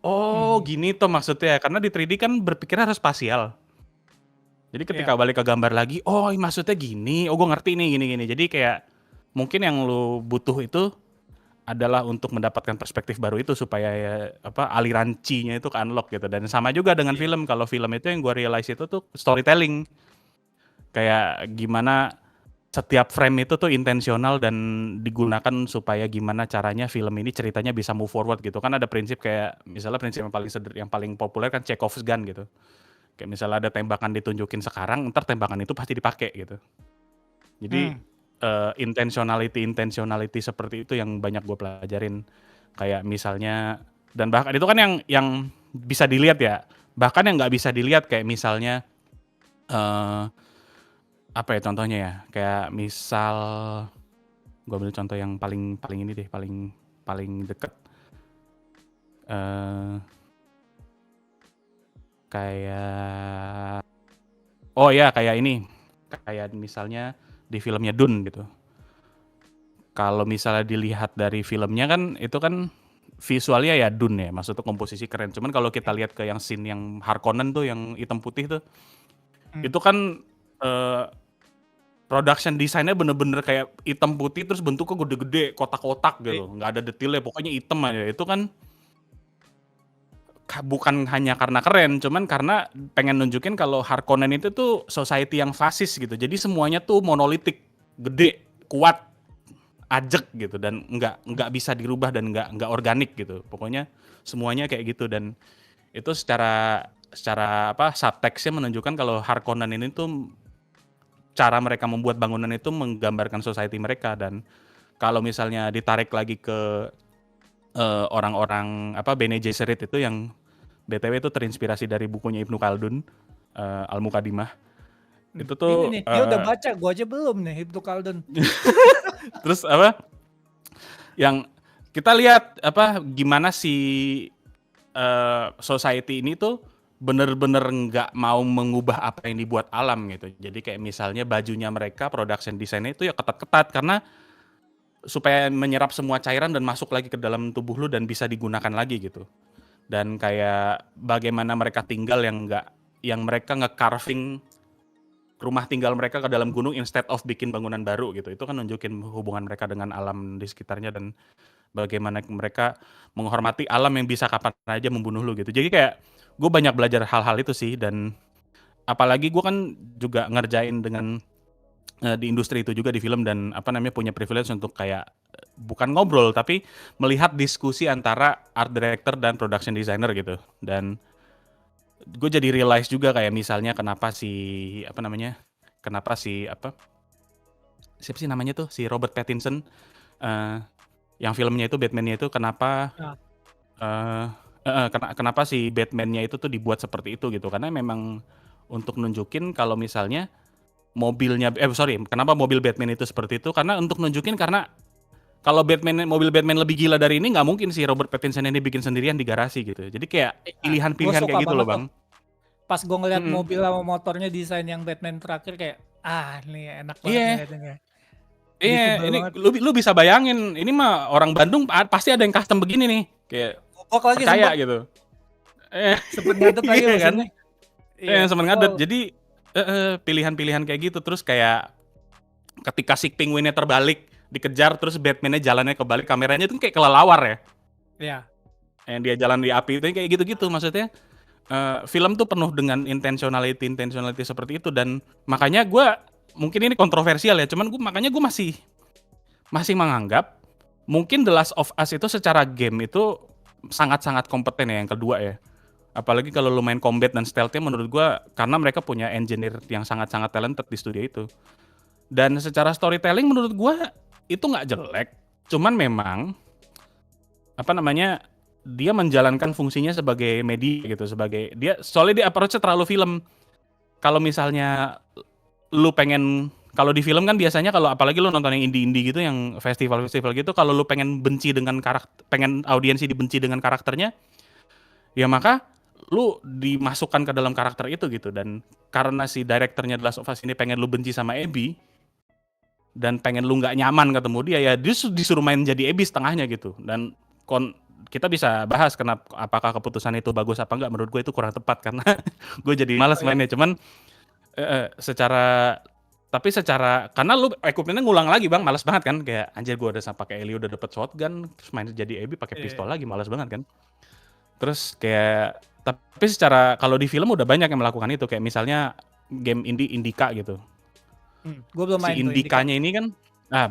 oh gini tuh maksudnya, karena di 3D kan berpikirnya harus spasial. Jadi ketika ya. balik ke gambar lagi, oh maksudnya gini, oh gue ngerti nih gini. Jadi kayak mungkin yang lu butuh itu adalah untuk mendapatkan perspektif baru itu supaya ya, aliran C-nya itu ke unlock gitu. Dan sama juga dengan Iya. film. Kalau film itu yang gue realize itu tuh storytelling. Kayak gimana setiap frame itu tuh intensional dan digunakan supaya gimana caranya film ini ceritanya bisa move forward gitu. Kan ada prinsip kayak misalnya prinsip yang paling populer kan Chekhov's gun gitu. Kayak misalnya ada tembakan ditunjukin sekarang, ntar tembakan itu pasti dipakai gitu. Jadi Hmm. intentionality seperti itu yang banyak gue pelajarin. Kayak misalnya, dan bahkan itu kan yang bisa dilihat ya. Bahkan yang nggak bisa dilihat kayak misalnya eh apa ya contohnya ya? Kayak misal gue ambil contoh yang paling paling ini deh, paling paling deket. eh Kayak oh ya kayak ini. Kayak misalnya di filmnya Dune gitu. Kalau misalnya dilihat dari filmnya kan itu kan visualnya ya Dune ya, maksudnya komposisi keren. Cuman kalau kita lihat ke yang scene yang Harkonnen tuh yang hitam putih tuh, Hmm. itu kan eh, production desainnya bener-bener kayak hitam putih terus bentuknya gede-gede, kotak-kotak gitu, nggak ada detailnya, pokoknya hitam aja. Itu kan bukan hanya karena keren, cuman karena pengen nunjukin kalau Harkonnen itu tuh society yang fasis gitu. Jadi semuanya tuh monolitik, gede, kuat, ajek gitu, dan nggak bisa dirubah dan nggak organik gitu. Pokoknya semuanya kayak gitu, dan itu secara secara apa subteksnya menunjukkan kalau Harkonnen ini tuh cara mereka membuat bangunan itu menggambarkan society mereka. Dan kalau misalnya ditarik lagi ke orang-orang apa Bene Gesserit itu yang BTW itu terinspirasi dari bukunya Ibnu Khaldun, Al-Muqaddimah. Itu Ini tuh nih, dia udah baca, gua aja belum nih, Ibnu Khaldun. terus apa yang kita lihat apa gimana si society ini tuh bener-bener nggak mau mengubah apa yang dibuat alam gitu. Jadi kayak misalnya bajunya mereka, production desainnya itu ya ketat-ketat karena supaya menyerap semua cairan dan masuk lagi ke dalam tubuh lu dan bisa digunakan lagi gitu. Dan kayak bagaimana mereka tinggal yang mereka nge-carving rumah tinggal mereka ke dalam gunung instead of bikin bangunan baru gitu. Itu kan nunjukin hubungan mereka dengan alam di sekitarnya dan bagaimana mereka menghormati alam yang bisa kapan aja membunuh lu gitu. Jadi kayak gue banyak belajar hal-hal itu sih, dan apalagi gue kan juga ngerjain dengan di industri itu juga di film, dan apa namanya punya privilege untuk kayak bukan ngobrol tapi melihat diskusi antara art director dan production designer gitu. Dan gue jadi realize juga kayak misalnya kenapa si apa siapa sih namanya tuh si Robert Pattinson eh, yang filmnya itu Batman-nya itu kenapa Nah, eh kenapa si Batman-nya itu tuh dibuat seperti itu gitu, karena memang untuk nunjukin kalau misalnya kenapa mobil Batman itu seperti itu, karena untuk nunjukin karena kalau mobil Batman lebih gila dari ini nggak mungkin si Robert Pattinson ini bikin sendirian di garasi gitu. Jadi kayak gue pilihan-pilihan suka kayak gitu loh banget tuh. bang. Pas gue ngeliat Mm-mm. mobil sama motornya desain yang Batman terakhir kayak, nih enak banget Iya, ngeliatnya. iya, Believable ini banget. lu bisa bayangin, ini mah orang Bandung pasti ada yang custom begini nih, kayak Gobok lagi percaya sempet, gitu. Eh, sempet ngadep lagi iya kan? mesinnya. Iya, Sempet ngadet. wow. Jadi pilihan-pilihan kayak gitu, terus kayak ketika si penguinnya terbalik, dikejar terus Batman-nya jalannya kebalik, kameranya itu kayak kelelawar ya. Iya. Yang dia jalan di api itu kayak gitu-gitu maksudnya. Film tuh penuh dengan intentionality seperti itu, dan makanya gue mungkin ini kontroversial ya, cuman makanya gue masih masih menganggap mungkin The Last of Us itu secara game itu sangat-sangat kompeten ya yang kedua ya. Apalagi kalau lu main combat dan stealth-nya menurut gua karena mereka punya engineer yang sangat-sangat talented di studio itu. Dan secara storytelling menurut gua itu nggak jelek. Cuman memang apa namanya dia menjalankan fungsinya sebagai media gitu, sebagai dia soalnya dia approach-nya terlalu film. Kalau misalnya lu pengen kalau di film kan biasanya kalau apalagi lu nonton yang indie-indie gitu yang festival-festival gitu, kalau lu pengen benci dengan pengen audiensi dibenci dengan karakternya, ya maka lu dimasukkan ke dalam karakter itu gitu. Dan karena si direkturnya The Last of Us ini pengen lu benci sama Abby dan pengen lu nggak nyaman ketemu dia, ya dia disuruh main jadi Abby setengahnya gitu. Dan kita bisa bahas kenapa apakah keputusan itu bagus apa enggak, menurut gue itu kurang tepat karena gue jadi malas Oh ya. mainnya. Cuman secara tapi secara karena lu equipment-nya ngulang lagi bang, malas banget kan, kayak anjir gue udah pakai Ellie udah dapet shotgun terus main jadi Abby pakai Iya. pistol lagi, malas banget kan. Terus kayak tapi secara kalau di film udah banyak yang melakukan itu, kayak misalnya game Indika gitu. Gue belum Si main tuh Indika. Indikanya ini kan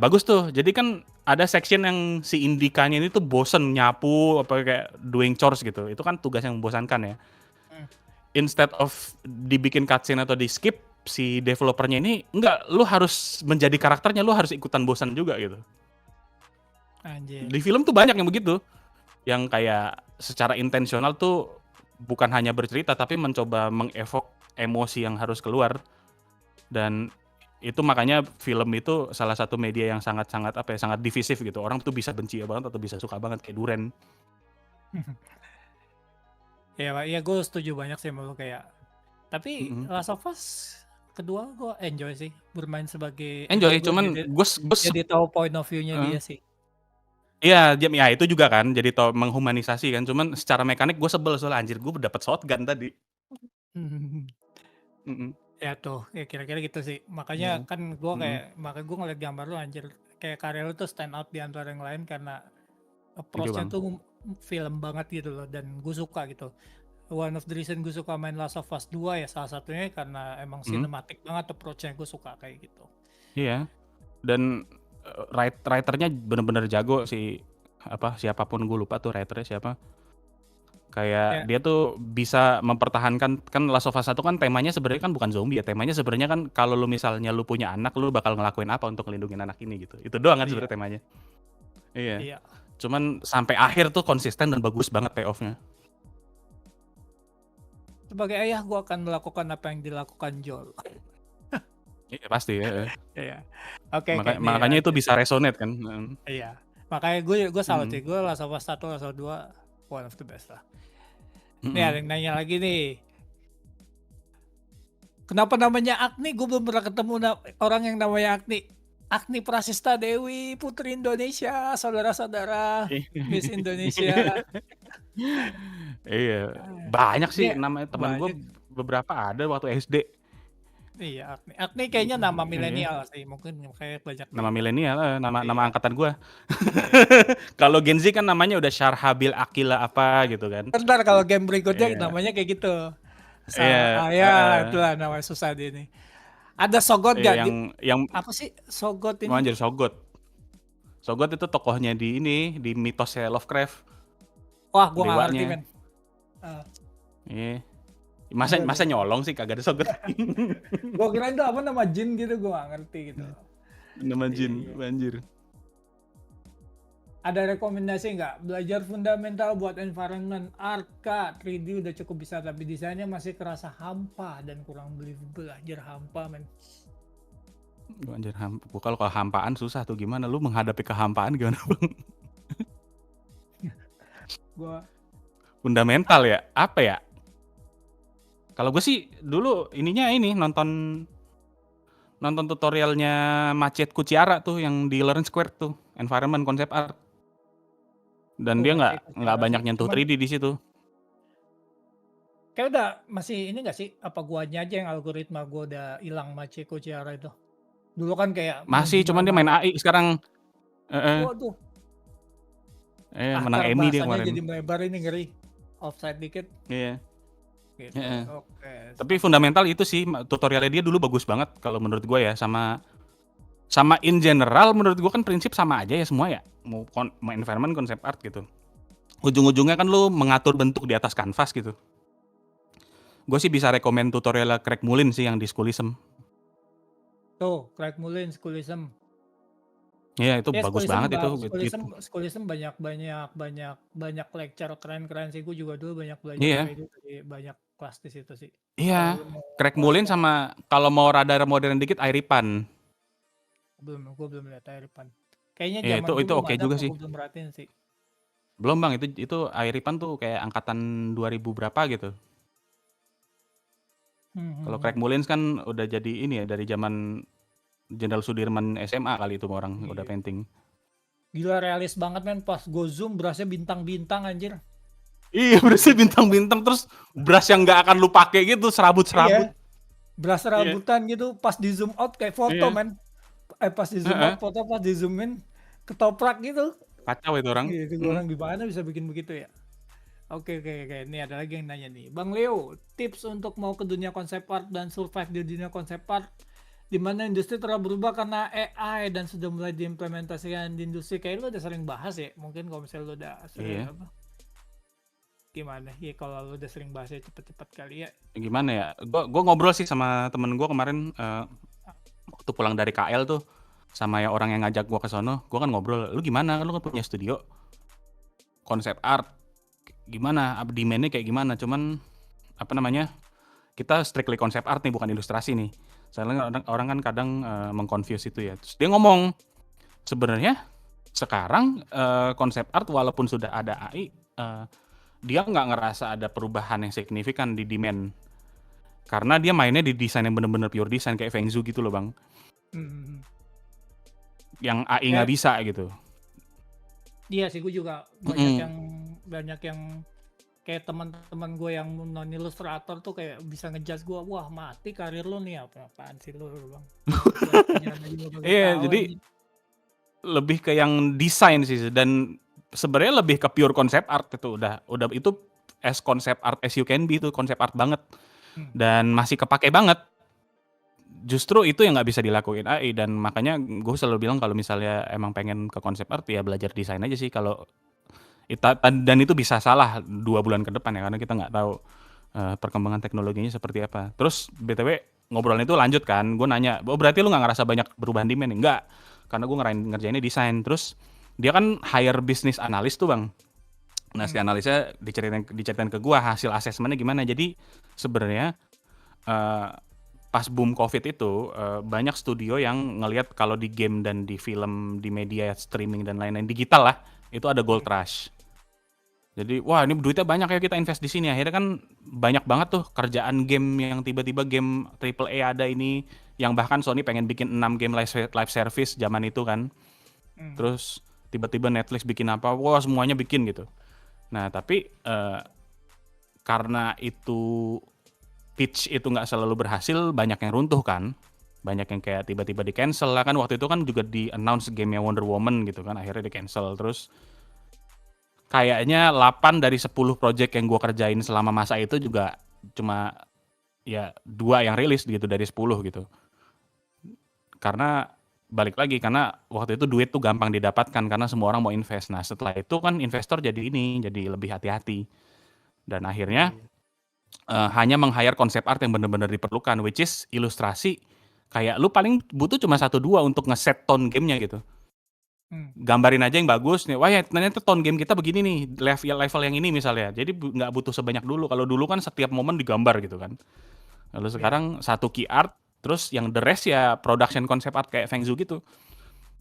bagus tuh. Jadi kan ada section yang si Indikanya ini tuh bosen nyapu apa kayak doing chores gitu. Itu kan tugas yang membosankan ya. Hmm. Instead of dibikin cutscene atau di skip, si developernya ini enggak, lu harus menjadi karakternya, lu harus ikutan bosan juga gitu. Anjir. Di film tuh banyak yang begitu, yang kayak secara intensional tuh bukan hanya bercerita tapi mencoba mengevok emosi yang harus keluar. Dan itu makanya film itu salah satu media yang sangat-sangat apa ya, sangat divisif gitu. Orang tuh bisa benci banget atau bisa suka banget kayak Duren. Ya, ya gue setuju banyak sih sama lu kayak. Tapi Mhm. Last of Us kedua gue enjoy sih bermain sebagai Enjoy, gue cuman jadi tahu point of view-nya dia sih. iya, ya itu juga kan, jadi menghumanisasi kan. Cuman secara mekanik gue sebel soalnya anjir gue dapet shotgun tadi. Mhm. Ya tuh, ya kira-kira gitu sih. Makanya Mhm. kan gue Mhm. kayak, makanya gue ngeliat gambar lu anjir, kayak karya lu tuh stand out di antara yang lain karena Thank you, approach-nya Bang. tuh film banget gitu loh, dan gue suka gitu. One of the reason gue suka main Last of Us 2 ya salah satunya karena emang Mhm. cinematic banget approach-nya, gue suka kayak gitu. Iya, dan writer-nya bener-bener jago si apa, siapapun gue lupa tuh writer-nya siapa. Kayak Ya, dia tuh bisa mempertahankan, kan Last of Us 1 kan temanya sebenarnya kan bukan zombie ya, temanya sebenarnya kan kalau lu misalnya lu punya anak, lu bakal ngelakuin apa untuk ngelindungin anak ini gitu. Itu doang kan iya, sebenarnya temanya. Iya. iya. Cuman sampai akhir tuh konsisten dan bagus banget payoff-nya. Sebagai ayah, gue akan melakukan apa yang dilakukan Joel. Iya pasti, heeh. Iya. Oke, oke, nih Makanya itu lanjut. bisa resonate kan. Iya. Makanya gue salut sih. Mhm. Gue Last of Us 1, Last of Us 2, one of the best lah. Nih ada Mhm. yang nanya lagi nih. Kenapa namanya Agni? Gue belum pernah ketemu orang yang namanya Agni. Agni Prasista Dewi, Putri Indonesia, saudara-saudara, Miss Indonesia. Iya, banyak sih Ini namanya teman gue banyak. beberapa ada waktu SD. Iya, Agni. Agni kayaknya nama Iya, milenial sih. Mungkin kayak banyak nama di. milenial, nama nama Iya. angkatan gue. Iya. Kalau Gen Z kan namanya udah Syarhabil Akila apa gitu kan. Ntar kalau game berikutnya Iya, namanya kayak gitu. iya, Ya heeh. itulah namanya susah dia nih. Ada Sogot Iya, gak? yang Apa sih Sogot mau ini? anjir Sogot. Sogot itu tokohnya di ini, di mitosnya Lovecraft, Wah, gua nggak ngerti dewanya. men. Eh, Iya. Masa gua masa gua nyolong sih kagak ada Sogot. gua kira itu apa nama jin gitu, gua nggak ngerti gitu. Nama Iya, jin, iya. anjir. Ada rekomendasi nggak? Belajar fundamental buat environment art kak. 3D udah cukup bisa tapi desainnya masih kerasa hampa dan kurang believable. Anjir hampa men. Anjir kalau kehampaan susah tuh gimana lu menghadapi kehampaan gimana, Bang? Gua Fundamental ya? Apa ya? Kalau gue sih dulu ininya ini nonton tutorialnya Macet Kuciara tuh yang di Learn Square tuh, environment concept art. Dan dia masih ikut nggak cara sih. banyak nyentuh Cuman 3D di situ. kayak udah masih ini nggak sih? Apa guanya aja yang algoritma gua udah hilang Machiko Ciara itu? Dulu kan kayak mau Masih, cuman dia main gimana? AI sekarang. Heeh. Waduh, Menang ntar Emmy dia bahasanya jadi kemarin. melebar ini ngeri. Offside dikit Iya. gitu. Heeh. Oke. Tapi fundamental itu sih tutorialnya dia dulu bagus banget kalau menurut gue ya, sama in general menurut gue kan prinsip sama aja ya semua ya. Mau environment concept art gitu. Ujung-ujungnya kan lu mengatur bentuk di atas kanvas gitu. Gue sih bisa rekomend tutorial Craig Mullin sih yang di Schoolism. Tuh, Craig Mullin, Schoolism. Iya itu Ya, bagus Schoolism, banget itu. Schoolism banyak lecture keren-keren sih. Gue juga dulu banyak belajar Iya, dari itu, dari banyak kelas di situ sih. Kalau iya. lu mau Craig kelas Mullin sama kalau mau rada modern dikit Airipan. gue belum lihat Airipan. Kayaknya Iya zaman gue itu belum oke ada, juga apa sih. gue belum merhatiin sih. Belum Bang, itu Airipan tuh kayak angkatan 2000 berapa gitu. Hmm, hmm, Kalau hmm. Craig Mullins kan udah jadi ini ya dari zaman Jenderal Sudirman SMA kali itu orang udah Iya. painting. Gila realis banget men, pas gue zoom berasnya bintang-bintang anjir. Iya, berasa bintang-bintang terus beras yang nggak akan lu pakai gitu, serabut-serabut. Iya, berasa Iya, rambutan gitu. Pas di zoom out kayak foto iya. men. Pas di zoom Heeh. out foto, pas di zoom in ketoprak gitu. Kacau itu orang. Gitu, gue orang gimana bisa bikin begitu ya? Oke, oke, oke. Ini ada lagi yang nanya nih. Bang Leo, tips untuk mau ke dunia konsep art dan survive di dunia konsep art di mana industri telah berubah karena AI dan sudah mulai diimplementasikan di industri. Kayak lu udah sering bahas ya. Mungkin kalau misalnya lu udah sering Iya. apa? gimana? Ya kalau lu udah sering bahasnya cepet-cepet kali ya. Gimana ya? Gua ngobrol sih sama temen gua kemarin waktu pulang dari KL tuh sama ya orang yang ngajak gua ke sono. Gua kan ngobrol, "Lu gimana? Lu kan punya studio konsep art. Gimana? Demand-nya kayak gimana?" Cuman apa namanya? Kita strictly konsep art nih, bukan ilustrasi nih. Soalnya orang kan kadang mengconfuse itu ya. Terus dia ngomong, sebenarnya sekarang konsep art walaupun sudah ada AI, dia nggak ngerasa ada perubahan yang signifikan di demand. Karena dia mainnya di desain yang bener-bener pure design kayak Feng Zhu gitu loh bang. Hmm. Yang AI nggak bisa gitu. Iya sih, gue juga banyak yang kayak teman-teman gue yang non ilustrator tuh kayak bisa ngejudge gue, wah mati karir lu nih, apaan sih lu bang? Jalan aja lu kagak Iya, tahu jadi anjing. lebih ke yang desain sih, dan sebenarnya lebih ke pure konsep art itu udah itu as konsep art as you can be, itu konsep art banget dan masih kepake banget. Justru itu yang nggak bisa dilakuin AI, dan makanya gue selalu bilang kalau misalnya emang pengen ke konsep art ya belajar desain aja sih. Kalau dan itu bisa salah 2 bulan ke depan ya, karena kita nggak tahu perkembangan teknologinya seperti apa. Terus BTW ngobrolnya itu lanjut kan, gue nanya, oh berarti lu nggak ngerasa banyak perubahan demand? Enggak, karena gue ngerjainnya desain. Terus dia kan hire business analis tuh bang. Nah si analisnya diceritain ke gue hasil asesmennya gimana. Jadi sebenarnya pas boom COVID itu banyak studio yang ngelihat kalau di game dan di film, di media streaming dan lain-lain digital lah, itu ada gold rush. Jadi wah ini duitnya banyak ya, kita invest di sini. Akhirnya kan banyak banget tuh kerjaan game yang tiba-tiba game AAA ada ini, yang bahkan Sony pengen bikin 6 game live service zaman itu kan. Terus tiba-tiba Netflix bikin apa, wah semuanya bikin gitu. Nah tapi karena itu pitch itu nggak selalu berhasil, banyak yang runtuh kan. Banyak yang kayak tiba-tiba di cancel lah kan. Waktu itu kan juga di announce gamenya Wonder Woman gitu kan, akhirnya di cancel. Terus kayaknya 8 dari 10 project yang gue kerjain selama masa itu juga cuma ya 2 yang rilis gitu dari 10 gitu. Karena balik lagi, karena waktu itu duit tuh gampang didapatkan karena semua orang mau invest. Nah setelah itu kan investor jadi lebih hati-hati. Dan akhirnya hanya meng-hire konsep art yang benar-benar diperlukan, which is ilustrasi. Kayak lu paling butuh cuma 1-2 untuk ngeset tone gamenya gitu. Gambarin aja yang bagus nih, wah ya ternyata tone game kita begini nih, level yang ini misalnya. Jadi nggak butuh sebanyak dulu. Kalau dulu kan setiap momen digambar gitu kan. Lalu sekarang satu key art, terus yang the rest ya production concept art kayak Feng Zhu gitu.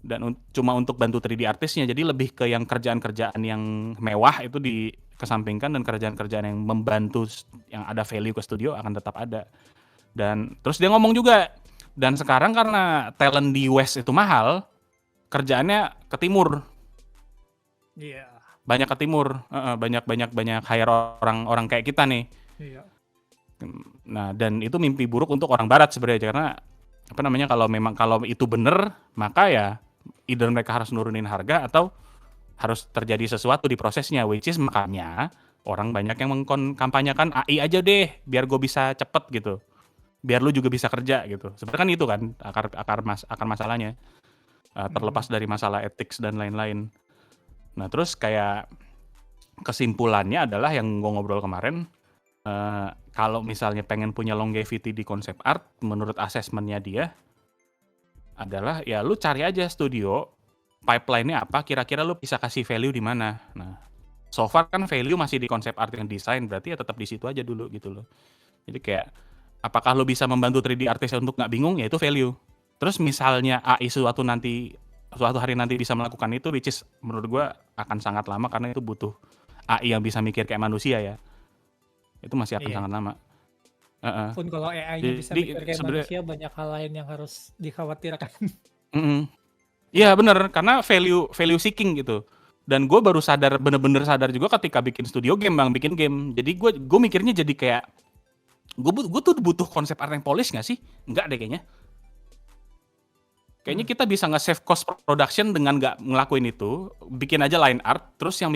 Dan cuma untuk bantu 3D artisnya. Jadi lebih ke yang kerjaan-kerjaan yang mewah itu dikesampingkan, dan kerjaan-kerjaan yang membantu yang ada value ke studio akan tetap ada. Dan terus dia ngomong juga, dan sekarang karena talent di West itu mahal, kerjaannya ke timur. Iya. Banyak ke timur, banyak hire orang kayak kita nih. Iya. Nah, dan itu mimpi buruk untuk orang barat sebenarnya, karena apa namanya, kalau itu bener, maka ya either mereka harus nurunin harga atau harus terjadi sesuatu di prosesnya, which is makanya orang banyak yang mengkampanyekan AI aja deh biar gue bisa cepet gitu, biar lu juga bisa kerja gitu. Sebenarnya kan itu kan akar masalahnya, terlepas dari masalah etik dan lain-lain. Nah terus kayak kesimpulannya adalah yang gue ngobrol kemarin, kalau misalnya pengen punya longevity di konsep art, menurut asesmennya dia adalah ya lu cari aja studio, pipeline-nya apa, kira-kira lu bisa kasih value di mana. Nah, so far kan value masih di konsep art yang desain, berarti ya tetap di situ aja dulu gitu loh. Jadi kayak apakah lu bisa membantu 3D artist untuk nggak bingung, ya itu value. Terus misalnya AI suatu hari nanti bisa melakukan itu, which is menurut gua akan sangat lama karena itu butuh AI yang bisa mikir kayak manusia ya. Itu masih akan sangat lama. Pun kalau AI-nya bisa Jadi mikir kayak sebenarnya manusia, banyak hal lain yang harus dikhawatirkan. Iya bener, karena value seeking gitu. Dan gue baru sadar, bener-bener sadar juga ketika bikin studio game bang, bikin game. Jadi gue mikirnya jadi kayak, gue tuh butuh konsep art yang polish nggak sih? Nggak deh kayaknya. Kayaknya kita bisa nge-save cost production dengan nggak ngelakuin itu, bikin aja line art, terus yang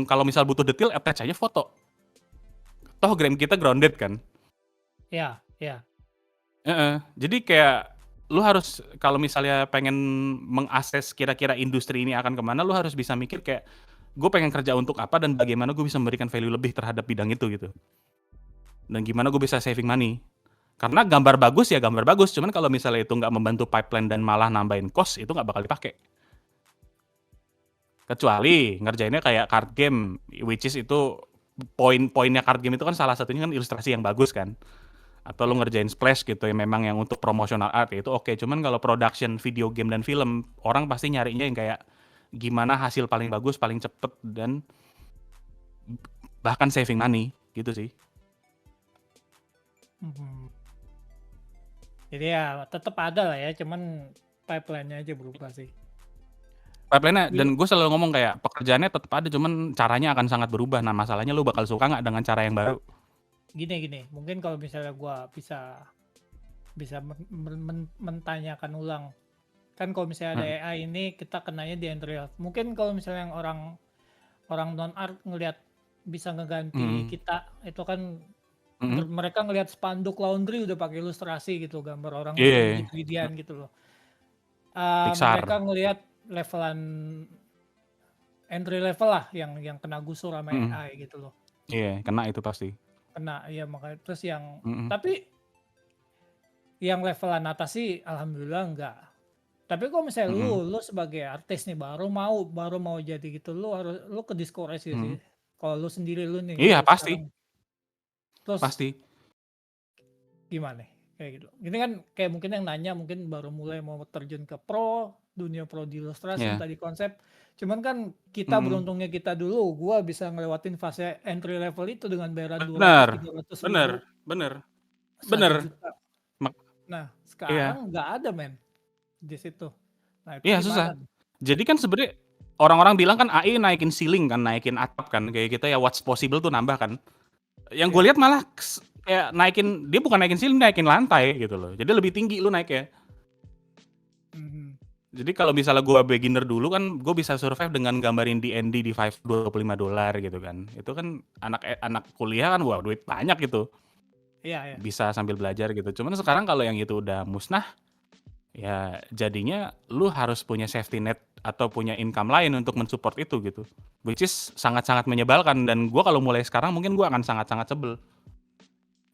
kalau misal butuh detail, attach aja foto. Toh game kita grounded kan? Iya. Jadi kayak lu harus, kalau misalnya pengen mengakses kira-kira industri ini akan kemana, lu harus bisa mikir kayak gue pengen kerja untuk apa dan bagaimana gue bisa memberikan value lebih terhadap bidang itu gitu. Dan gimana gue bisa saving money. Karena gambar bagus ya gambar bagus, cuman kalau misalnya itu nggak membantu pipeline dan malah nambahin cost, itu nggak bakal dipakai. Kecuali ngerjainnya kayak card game, which is itu poin-poinnya card game itu kan salah satunya kan ilustrasi yang bagus kan. Atau lu Iya. ngerjain splash gitu ya memang yang untuk promotional art ya itu oke. Cuman kalau production video game dan film, orang pasti nyarinya yang kayak gimana hasil paling bagus, paling cepet dan bahkan saving money gitu sih. Mhm. Jadi ya tetap ada lah ya, cuman pipeline-nya aja berubah sih. Pipeline-nya Wi dan gue selalu ngomong kayak pekerjaannya tetap ada cuman caranya akan sangat berubah. Nah masalahnya lu bakal suka nggak dengan cara yang baru? Gini, mungkin kalau misalnya gua bisa bisa mentanyakan ulang. Kan kalau misalnya ada Mhm, AI ini kita kenanya di entry level. Mungkin kalau misalnya yang orang orang non art ngelihat bisa ngeganti mhm, kita, itu kan mhm. mereka ngelihat spanduk laundry udah pakai ilustrasi gitu, gambar orang Iya, 3D-3D-an gitu loh. Mereka Pixar. ngelihat levelan entry level lah yang kena gusur sama Mhm, AI gitu loh. iya kena itu pasti. Kena ya makanya terus yang Mhm, tapi yang levelan atas sih alhamdulillah enggak. Tapi kalau misalnya mhm, lu sebagai artis nih baru mau jadi gitu, lu ke discourage gak sih? mhm. Kalau lu sendiri lu nih, Iya lu pasti, sekarang terus pasti. gimana? Kayak gitu. Ini kan kayak mungkin yang nanya mungkin baru mulai mau terjun ke dunia pro di ilustrasi Iya, entah di konsep. Cuman kan kita mhm. beruntungnya kita dulu, gua bisa ngelewatin fase entry level itu dengan bayaran 200 Bener, 300 bener, ribu bener, satu bener. juta. Mak Nah, iya, sekarang nggak ada men di situ. Nah, itu iya gimana susah. nih? Jadi kan sebenarnya orang-orang bilang kan AI naikin ceiling kan, naikin atap kan, kayak kita ya what's possible tuh nambah kan. Yang gue Ya. lihat malah kayak naikin dia bukan naikin ceiling, naikin lantai gitu loh. Jadi lebih tinggi lu naik ya. Mhm. Jadi kalau misalnya gue beginner dulu kan gue bisa survive dengan gambarin D&D di Fiverr $25 gitu kan. Itu kan anak kuliah kan wah duit banyak gitu. Iya, iya. Bisa sambil belajar gitu. Cuman sekarang kalau yang itu udah musnah, ya jadinya lu harus punya safety net atau punya income lain untuk mensupport itu gitu. Which is sangat-sangat menyebalkan dan gue kalau mulai sekarang mungkin gue akan sangat-sangat sebel.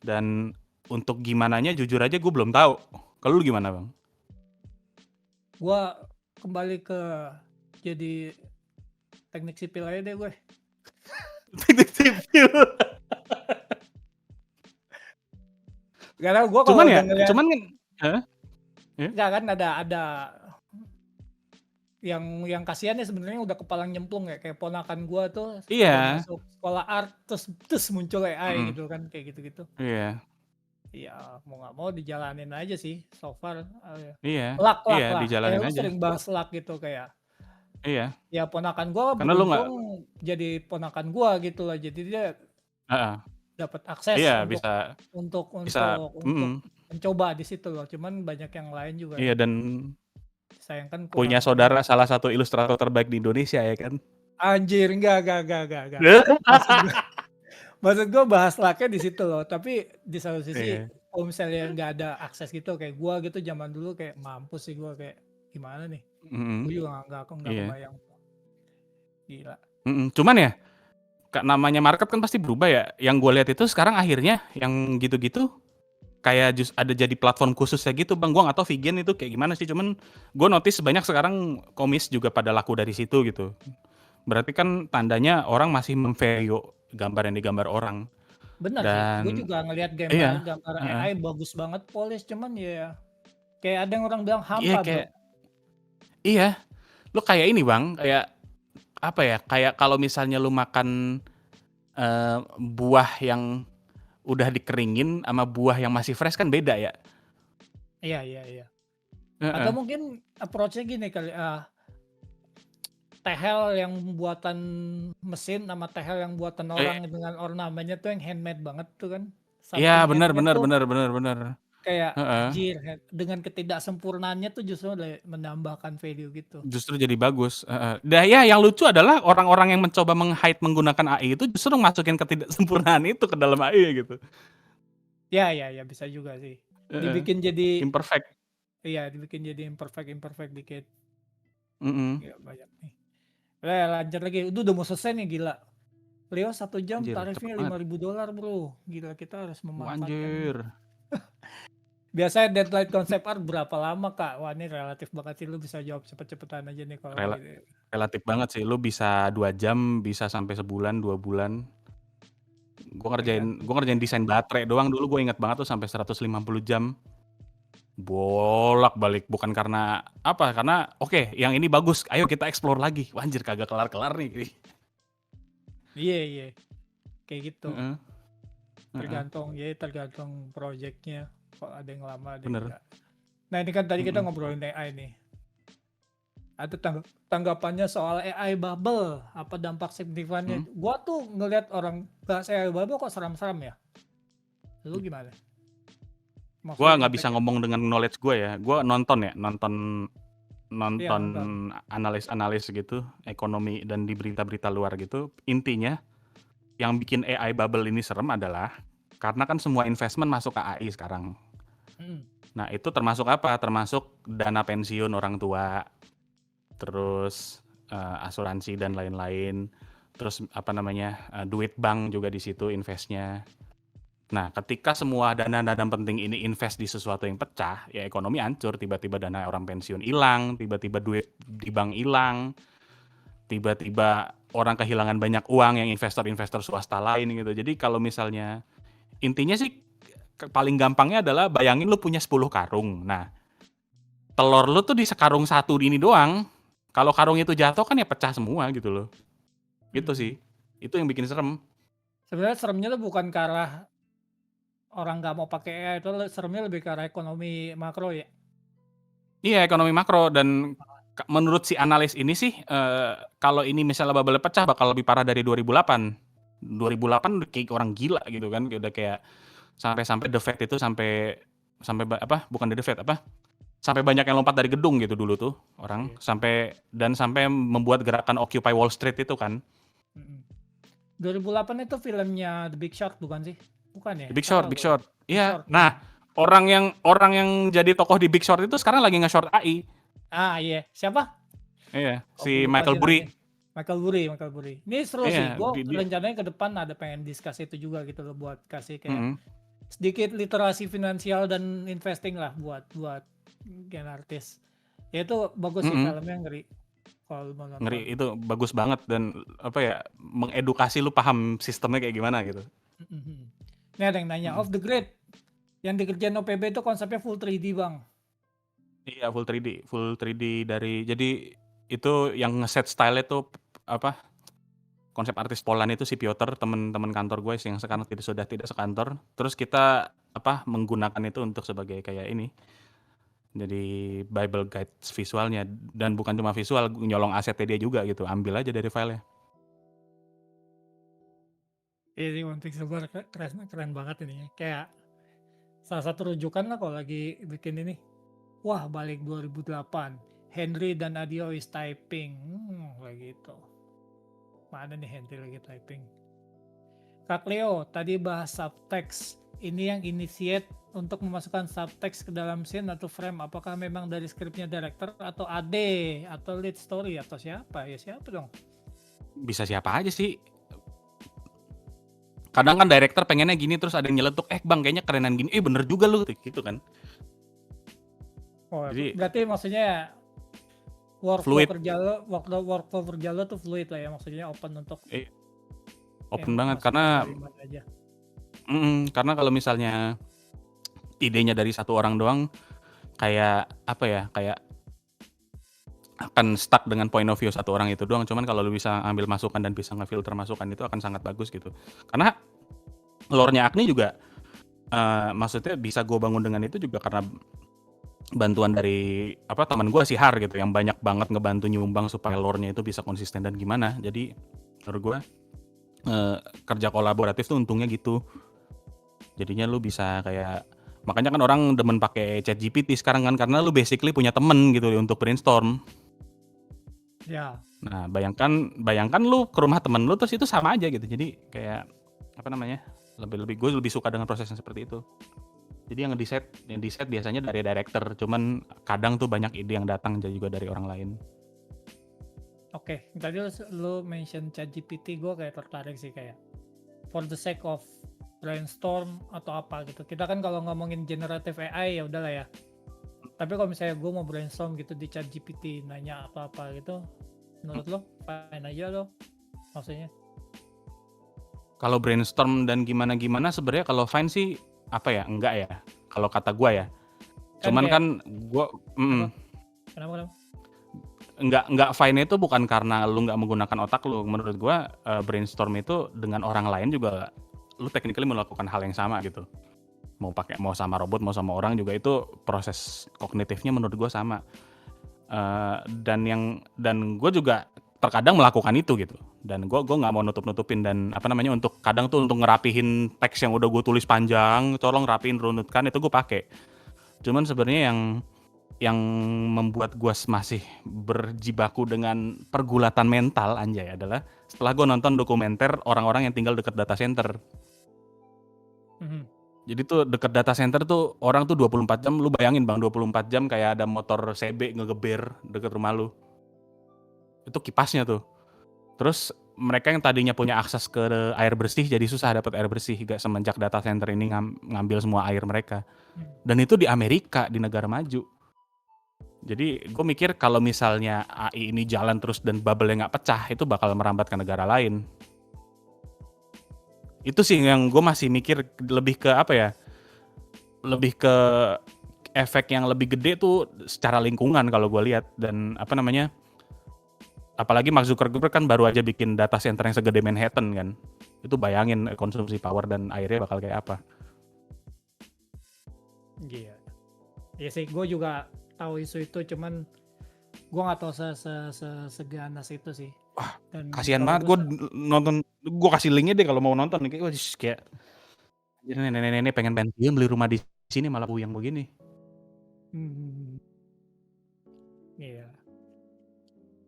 Dan untuk gimananya jujur aja gue belum tahu. Kalau lu gimana, Bang? Gua kembali ke jadi teknik sipil aja deh gue. Teknik sipil. Karena gua kalau Cuman ya, udah ngeliat cuman kan heeh, ya? nggak kan ada yang kasihan ya sebenarnya udah kepalang nyemplung ya kayak ponakan gua tuh udah Iya, masuk sekolah art terus muncul AI mhm, gitu kan kayak gitu-gitu. iya, Ya mau nggak mau dijalanin aja sih so far. iya, Luck iya luck lah. Kayak dijalanin lu aja. sering bahas luck gitu kayak Iya, ya ponakan gua karena lu nggak beruntung jadi ponakan gua gitu lah. Jadi dia heeh, dapat akses iya untuk bisa untuk bisa untuk untuk mhm, mencoba di situ loh. Cuman banyak yang lain juga iya yang dan disayangkan punya kurang ini. saudara salah satu ilustrator terbaik di Indonesia ya kan? Anjir, enggak. Maksud gua maksud gua bahas luck-nya di situ loh. Tapi di satu sisi Iya, kalau misalnya nggak ada akses gitu kayak gua gitu zaman dulu kayak mampus sih gua kayak gimana nih? Gua mhm, juga nggak iya, kebayang. Gila. mhm, cuman ya namanya market kan pasti berubah ya. Yang gue lihat itu sekarang akhirnya yang gitu-gitu kayak ada jadi platform khususnya gitu Bang. Gua nggak tahu vegan itu kayak gimana sih. Cuman gue notice banyak sekarang komis juga pada laku dari situ gitu. Berarti kan tandanya orang masih memvalue gambar yang digambar orang. Bener sih, gue Dan juga ngelihat iya, gambar heeh. AI bagus banget polish cuman ya kayak ada yang orang bilang Iya hampa bro. kayak iya, lu kayak ini Bang, kayak apa ya? Kayak kalau misalnya lu makan buah yang udah dikeringin sama buah yang masih fresh kan beda ya? Iya. Atau Heeh. mungkin approach-nya gini kali, tehel yang buatan mesin sama tehel yang buatan orang Eh, dengan ornamennya tuh yang handmade banget tuh kan. iya Something bener handmade bener tuh bener bener bener. kayak Heeh. anjir dengan ketidaksempurnaannya tuh justru menambahkan value gitu. Justru jadi bagus, heeh. Dah ya yang lucu adalah orang-orang yang mencoba meng-hide menggunakan AI itu justru masukin ketidaksempurnaan itu ke dalam AI gitu. Ya bisa juga sih. Heeh. Dibikin jadi Imperfect. iya dibikin jadi imperfect dikit. Mhm. Ya banyak nih. Lanjut lagi. Udah mau selesai nih, gila. Leo 1 jam Anjir, cepet tarifnya banget. $5.000 bro. Gila, kita harus memanfaatkan ini. Anjir. Biasanya deadline concept art berapa lama kak? Wah ini relatif banget sih, lu bisa jawab cepet-cepetan aja nih kalau Rela ini. relatif banget sih. Lu bisa 2 jam, bisa sampai sebulan, 2 bulan. Gua Tergantung. ngerjain desain baterai doang dulu, gue inget banget tuh sampai 150 jam. Bolak-balik, bukan karena apa, karena oke, yang ini bagus, ayo kita explore lagi. Wah, anjir kagak kelar-kelar nih. Iya. Kayak gitu. Heeh. Tergantung projectnya. Kok ada yang lama, ada yang Bener. enggak. Nah ini kan tadi kita Mm-mm. ngobrolin AI nih. Ada tanggapannya soal AI bubble. Apa dampak signifikannya? Hmm. Gua tuh ngelihat orang bahas AI bubble kok seram-seram ya. Lu gimana? Gue Maksudnya nggak bisa impact-nya? ngomong dengan knowledge gue ya. Gue nonton Iya, nonton. analis gitu, ekonomi dan di berita-berita luar gitu. Intinya yang bikin AI bubble ini serem adalah karena kan semua investment masuk ke AI sekarang. Mm. Nah itu termasuk apa? Termasuk dana pensiun orang tua, terus asuransi dan lain-lain, terus apa namanya, duit bank juga di situ investnya. Nah, ketika semua dana-dana penting ini invest di sesuatu yang pecah, ya ekonomi hancur. Tiba-tiba dana orang pensiun hilang, tiba-tiba duit di bank hilang, tiba-tiba orang kehilangan banyak uang yang investor-investor swasta lain gitu. Jadi kalau misalnya intinya sih paling gampangnya adalah bayangin lu punya 10 karung. Nah, telur lu tuh di sekarung satu ini doang. Kalau karung itu jatuh kan ya pecah semua gitu loh. Gitu Mm. sih. Itu yang bikin serem. Sebenarnya seremnya tuh bukan ke arah orang nggak mau pakai AI, itu seremnya lebih ke arah ekonomi makro ya. Iya, ekonomi makro dan menurut si analis ini sih kalau ini misalnya bubble pecah bakal lebih parah dari 2008. 2008 udah kayak orang gila gitu kan, udah kayak sampai The Fed itu sampai apa? Bukan The Fed apa? Sampai banyak yang lompat dari gedung gitu dulu tuh orang, Iya. sampai membuat gerakan Occupy Wall Street itu kan. Mm. 2008 itu filmnya The Big Short bukan sih? Bukan ya? The Big Short, Salah Big gue. Short. Big Iya. Short. Nah, orang yang jadi tokoh di Big Short itu sekarang lagi nge-short AI. Iya. Siapa? Iya, Oh, gue si lupa Michael dia namanya. Burry. Michael Burry. Ini seru sih. Iya, Gue dia. rencananya ke depan ada pengen discuss itu juga gitu loh, buat kasih kayak Mm-mm. sedikit literasi finansial dan investing lah buat gen artis. Ya itu bagus sih, Mm-mm. filmnya ngeri kalau lu mau Ngeri, nonton. itu bagus banget dan apa ya, mengedukasi lu paham sistemnya kayak gimana gitu. Mhm. Ini ada yang nanya, Mm. off the grid yang dikerjain OPB itu konsepnya full 3D bang. Iya, full 3D dari, jadi itu yang ngeset style itu apa, konsep artis Polan itu si Piotr, temen-temen kantor gue yang sekarang sudah tidak sekantor. Terus kita apa menggunakan itu untuk sebagai kayak ini, jadi Bible guides visualnya, dan bukan cuma visual, nyolong asetnya dia juga gitu, ambil aja dari filenya. Ini One Piece Silver keren banget ini. Kayak salah satu rujukan lah kalau lagi bikin ini. Wah, balik 2008. Henry dan Adio is typing. Kayak gitu. Mana nih Henry lagi typing? Kak Leo, tadi bahas subtext. Ini yang initiate untuk memasukkan subtext ke dalam scene atau frame. Apakah memang dari skripnya director atau AD atau lead story atau siapa? Ya siapa dong? Bisa siapa aja sih. Kadang kan director pengennya gini, terus ada yang nyeletuk, bang kayaknya kerenan gini, bener juga lu, gitu kan. Oh, Jadi berarti maksudnya workflow fluid, kerja lo tuh fluid lah ya, maksudnya open untuk open yang banget masukin karena dari mana aja. karena kalau misalnya idenya dari satu orang doang, kayak apa ya, kayak akan stuck dengan point of view satu orang itu doang. Cuman kalau lu bisa ambil masukan dan bisa ngefilter masukan, itu akan sangat bagus gitu. Karena lore-nya Agni juga maksudnya bisa gue bangun dengan itu juga karena bantuan dari apa teman gue si Har gitu, yang banyak banget ngebantu nyumbang supaya lore-nya itu bisa konsisten dan gimana. Jadi menurut gue kerja kolaboratif tuh untungnya gitu. Jadinya lu bisa kayak, makanya kan orang demen pakai ChatGPT sekarang kan, karena lu basically punya temen gitu untuk brainstorm. Ya, Nah, bayangkan lu ke rumah temen lu terus itu sama aja gitu. Jadi kayak apa namanya? Gue lebih suka dengan proses yang seperti itu. Jadi yang di set biasanya dari director, cuman kadang tuh banyak ide yang datang juga dari orang lain. Oke, tadi lu mention ChatGPT, gue kayak tertarik sih kayak for the sake of brainstorm atau apa gitu. Kita kan kalau ngomongin generative AI ya udahlah ya. Tapi kalau misalnya gue mau brainstorm gitu di ChatGPT nanya apa-apa gitu, menurut lo fine aja lo maksudnya? Kalau brainstorm dan gimana-gimana sebenarnya kalau fine sih apa ya, enggak ya, kalau kata gua ya. Kan Cuman kayak kan gua apa? Kenapa? enggak fine itu bukan karena lu nggak menggunakan otak lu. Menurut gua, brainstorm itu dengan orang lain juga lu technically melakukan hal yang sama gitu. Mau sama robot, mau sama orang juga itu proses kognitifnya menurut gua sama. Dan gue juga terkadang melakukan itu gitu. Dan gue nggak mau nutup-nutupin dan apa namanya untuk kadang tuh untuk ngerapihin teks yang udah gue tulis panjang, tolong rapiin, runutkan itu gue pakai. Cuman sebenarnya yang membuat gue masih berjibaku dengan pergulatan mental anjay adalah setelah gue nonton dokumenter orang-orang yang tinggal dekat data center. Mhm. Jadi tuh deket data center tuh orang tuh 24 jam, lu bayangin Bang 24 jam kayak ada motor CB ngegeber deket rumah lu. Itu kipasnya tuh. Terus mereka yang tadinya punya akses ke air bersih jadi susah dapat air bersih gak semenjak data center ini ngambil semua air mereka. Dan itu di Amerika, di negara maju. Jadi gue mikir kalau misalnya AI ini jalan terus dan bubble-nya nggak pecah, itu bakal merambat ke negara lain. Itu sih yang gue masih mikir lebih ke apa ya? Lebih ke efek yang lebih gede tuh secara lingkungan kalau gue lihat dan apa namanya? Apalagi Mark Zuckerberg kan baru aja bikin data center yang segede Manhattan kan. Itu bayangin konsumsi power dan airnya bakal kayak apa. Iya. Ya sih, gue juga tahu isu itu, cuman gue nggak tahu seganas itu sih. Dan Kasihan kalau banget gue nonton, gue kasih linknya deh kalau mau nonton nih kayak nenek-nenek pengen pensiun beli rumah di sini malah puyeng begini. Iya.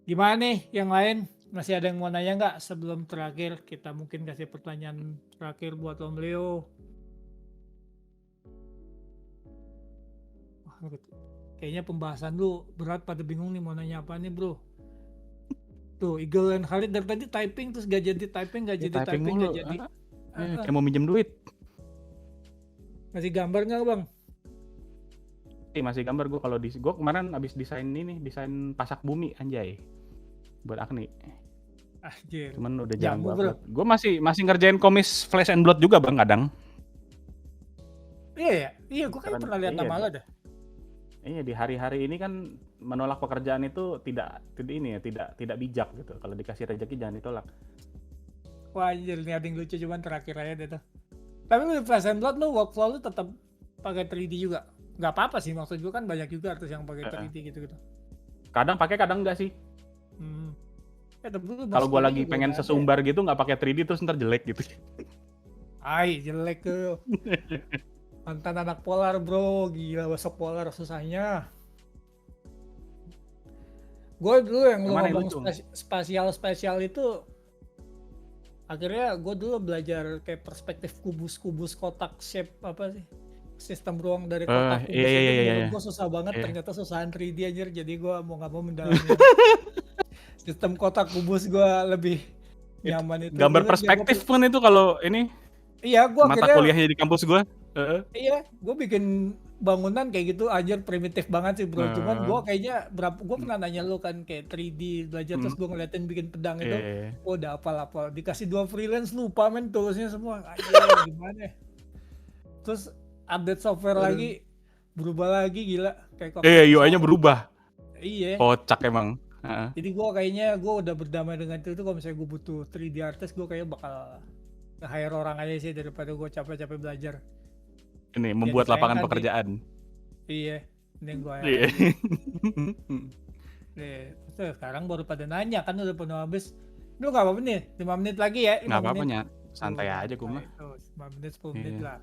Gimana nih yang lain? Masih ada yang mau nanya nggak sebelum terakhir? Kita mungkin kasih pertanyaan terakhir buat Om Leo. Wah, kayaknya pembahasan lu berat, pada bingung nih mau nanya apa nih bro. Tuh Eagle and Khalid dari tadi typing terus gak jadi typing, gak jadi typing, mulu. gak jadi. Kayak mau minjem duit. Masih gambar nggak bang? Masih gambar gue kalau gue kemarin abis desain pasak bumi anjay buat Agni. Anjir. Cuman udah jarang Jamu, gue bro. upload. Gue masih ngerjain komis Flesh and Blood juga bang kadang. Iya ya, iya gue kayak pernah lihat nama lo dah. Iya di hari-hari ini kan menolak pekerjaan itu tidak bijak gitu. Kalau dikasih rezeki jangan ditolak. Wah anjir, ini ada yang lucu cuman terakhir aja deh tuh. Tapi lu di Flesh and Blood lu workflow lu tetap pakai 3D juga? Nggak apa-apa sih, maksud gue kan banyak juga artis yang pakai 3D gitu-gitu. Kadang pakai, kadang enggak sih. Kalau gue lagi pengen sesumbar gitu nggak pakai 3D terus ntar jelek gitu. Ay, jelek tuh. Mantan anak polar bro, gila besok polar susahnya. Gue dulu yang lu ngomong spasial itu, akhirnya gue dulu belajar kayak perspektif kubus kotak shape apa sih, sistem ruang dari kotak kubus itu menurut gue susah banget. Ternyata susahan 3D anjir, jadi gue mau nggak mau mendalami sistem kotak kubus gue lebih nyaman itu. Gambar perspektif pun itu kalau ini. Iya, gue mata kuliahnya di kampus gue. Iya, gue bikin bangunan kayak gitu anjir primitif banget sih bro. Cuman gue kayaknya gue pernah nanya lu kan kayak 3D belajar terus gue ngeliatin bikin pedang itu, udah apal-apal. Dikasih 2 freelance lupa men toolsnya semua. Anjir gimana? Terus update software lagi berubah lagi gila kayak UI-nya berubah. Iya. Kocak emang. Jadi gue kayaknya gue udah berdamai dengan itu. Kalau misalnya gue butuh 3D artist, gue kayaknya bakal nge-hire orang aja sih daripada gue capek-capek belajar. Ini membuat lapangan pekerjaan. Iya, ini gue terus sekarang baru pada nanya kan udah penuh habis. Lu gak apa-apa nih, 5 menit lagi ya? Gak apa-apa ya, santai aja gue mah. 5 menit, 10 menit lah.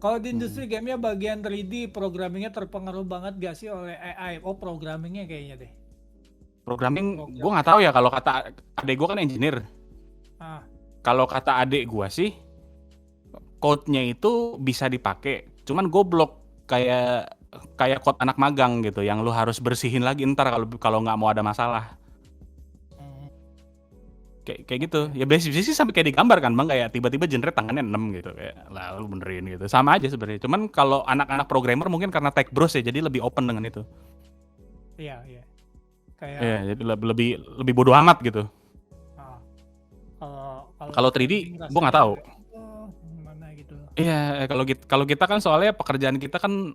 Kalau di industri gamenya bagian 3D, programmingnya terpengaruh banget gak sih oleh AI? Oh programmingnya kayaknya deh. Programming, gue gak tahu ya, kalau kata adek gue kan engineer. Kalau kata adek gue sih, code-nya itu bisa dipakai, cuman goblok kayak code anak magang gitu, yang lu harus bersihin lagi ntar kalau nggak mau ada masalah. Kayak gitu. Oke. Ya basic sih sampai kayak digambar kan Bang, kayak tiba-tiba generate tangannya 6 gitu, kayak lah lu benerin gitu. Sama aja sebenarnya. Cuman kalau anak-anak programmer mungkin karena tech bros ya, jadi lebih open dengan itu. Iya, iya. Kayak Iya, jadi lebih lebih bodo amat gitu. ah, kalau kalau Kalau coding 3D gua nggak rasanya tahu. kayak gimana gitu. Iya, kalau kita kan soalnya pekerjaan kita kan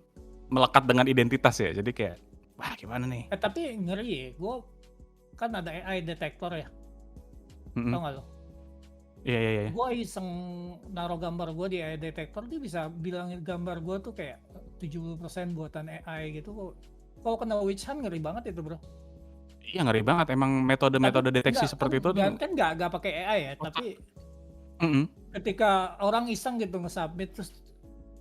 melekat dengan identitas ya. Jadi kayak wah gimana nih? Tapi ngeri ya, gue kan ada AI detektor ya, Mhm. tau gak lo? Iya iya iya. Gue iseng naruh gambar gue di AI detektor, dia bisa bilangin gambar gue tuh kayak 70% buatan AI gitu. Kalau kena witch hunt ngeri banget itu bro. Iya ngeri banget emang Tapi metode-metode deteksi enggak kan, seperti itu tuh kan nggak pakai AI ya, otak. tapi Mhm. ketika orang iseng gitu nge-submit terus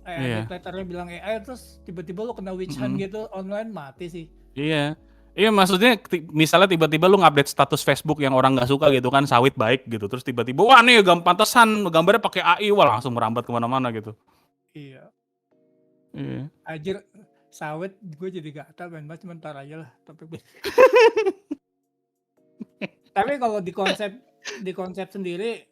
AI Iya. detektornya bilang AI terus tiba-tiba lo kena witch hunt Mhm. gitu online, mati sih. Iya. Iya maksudnya misalnya tiba-tiba lu ngupdate status Facebook yang orang nggak suka gitu kan, sawit baik gitu, terus tiba-tiba wah nih pantesan gambarnya pakai AI, wah langsung merambat kemana-mana gitu. Iya. Iya. Anjir, sawit gue jadi gatal main banget, sebentar aja lah tapi kalau di konsep sendiri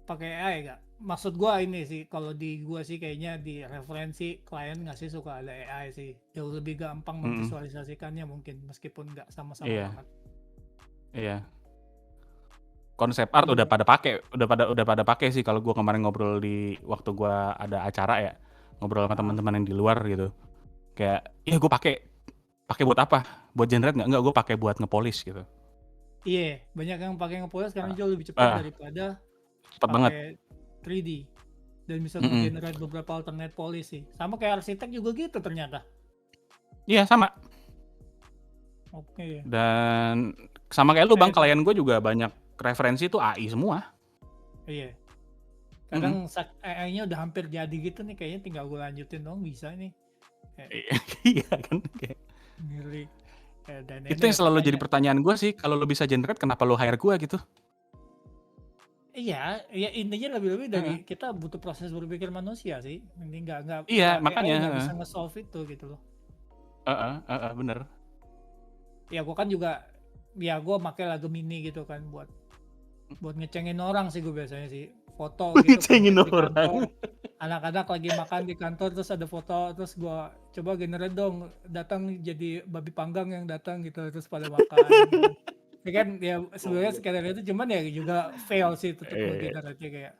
pakai AI gak? Maksud gue ini sih, kalau di gue sih kayaknya di referensi klien nggak sih suka ada AI sih, jauh lebih gampang Mhm. memvisualisasikannya mungkin meskipun nggak sama-sama Iya. banget. Iya. Konsep art udah Iya. pada pakai, udah pada pakai sih kalau gua kemarin ngobrol di waktu gua ada acara ya, ngobrol sama Ah, teman-teman yang di luar gitu. Kayak, "Iya gua pakai buat apa? Buat generate nggak?" "Nggak, gua pakai buat nge-polish," gitu. iya, banyak yang pakai nge-polish karena Heeh. jauh lebih cepat Heeh, daripada cepet banget. pakai 3D dan bisa Mhm. nge-generate beberapa alternate polish sih. Sama kayak arsitek juga gitu ternyata. Iya sama. Oke. Dan sama kayak lu Bang, Kayak klien gua juga banyak referensi tuh AI semua. iya. Mhm. Kadang AI-nya udah hampir jadi gitu nih, kayaknya tinggal gue lanjutin dong bisa nih. Kayak Iya iya kan, kayak ngeri. Dan itu ini yang ya selalu jadi pertanyaan. pertanyaan gua sih, kalau lu bisa generate kenapa lu hire gua gitu? Iya, ya intinya lebih-lebih dari Heeh. kita butuh proses berpikir manusia sih. Ini Iya, nggak AI makanya, nggak heeh. bisa nge-solve itu gitu loh. Heeh heeh, bener. Ya gue kan juga, ya gue pakai lagu mini gitu kan buat ngecengin orang sih gue biasanya sih. Foto gitu Ngecengin pancing di kantor. orang. Anak-anak lagi makan di kantor terus ada foto, terus gue coba generate dong datang jadi babi panggang yang datang gitu terus pada makan gitu. Ya kan ya sebenarnya Goblok. sekadar itu cuman ya juga fail sih tetap Iya, ngegenerate kayak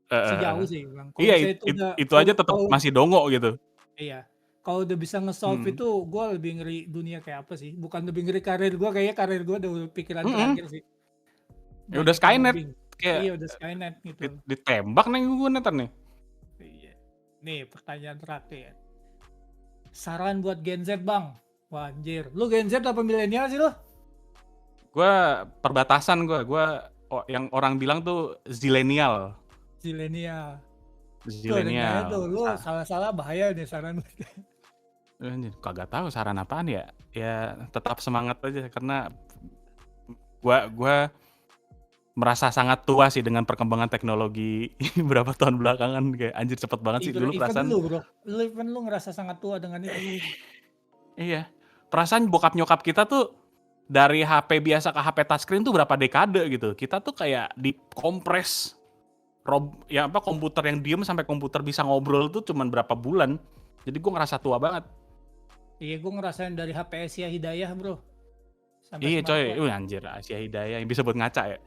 heeh sejauh heeh. sih Bang. Kalau Iya, misalnya itu udah itu aja tetep kalau masih dongo gitu. iya. Kalau udah bisa nge-solve Mhm. itu gue lebih ngeri dunia kayak apa sih? Bukan lebih ngeri karir gue, kayaknya karir gue udah pikiran Mhm, terakhir sih. ya udah Banyak yang Skynet, ngebing. kayak Iya udah Skynet gitu. ditembak nih gua entar nih. Iya. Nih pertanyaan terakhir. Saran buat Gen Z bang. Wah anjir. Lu Gen Z apa milenial sih lu? Gua perbatasan gua yang orang bilang tuh zilenial. Zilenial. Tuh ada yang nanya tuh. Zilenial. Lu salah-salah bahaya nih saran. Anjir, kagak tahu saran apaan ya. Ya tetap semangat aja karena gua merasa sangat tua sih dengan perkembangan teknologi berapa tahun belakangan, kayak anjir cepet banget sih dulu Even perasaan. lu bro. Even lu ngerasa sangat tua dengan itu. Iya, perasaan bokap nyokap kita tuh dari HP biasa ke HP touchscreen tuh berapa dekade gitu. Kita tuh kayak dikompres ya apa komputer yang diem sampai komputer bisa ngobrol tuh cuman berapa bulan. Jadi gue ngerasa tua banget. Iya gue ngerasain dari HP Asia Hidayah bro. Sampai Iya coy, smartphone. anjir Asia Hidayah yang bisa buat ngaca ya.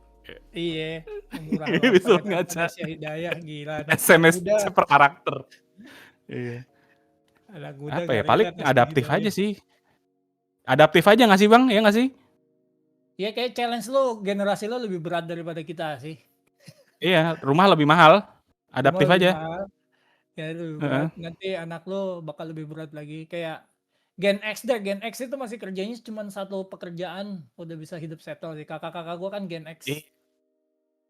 Iya. Yang murah Bisa loker buat telepon ngaca. Asia Hidayah. Gila. Anak SMS muda. per karakter. Iya. Anak muda Apa ya? gak Paling relate Asia adaptif aja Hidayah. sih. Adaptif aja nggak sih bang? Ya nggak sih? Ya kayak challenge lu, generasi lu lebih berat daripada kita sih. Iya, rumah lebih mahal. Rumah Adaptif lebih aja. mahal, ya lebih berat. Heeh. Nanti anak lu bakal lebih berat lagi. Kayak Gen X deh, Gen X itu masih kerjanya cuma satu pekerjaan, udah bisa hidup settle sih. Kakak-kakak gua kan Gen Ih, X. heeh.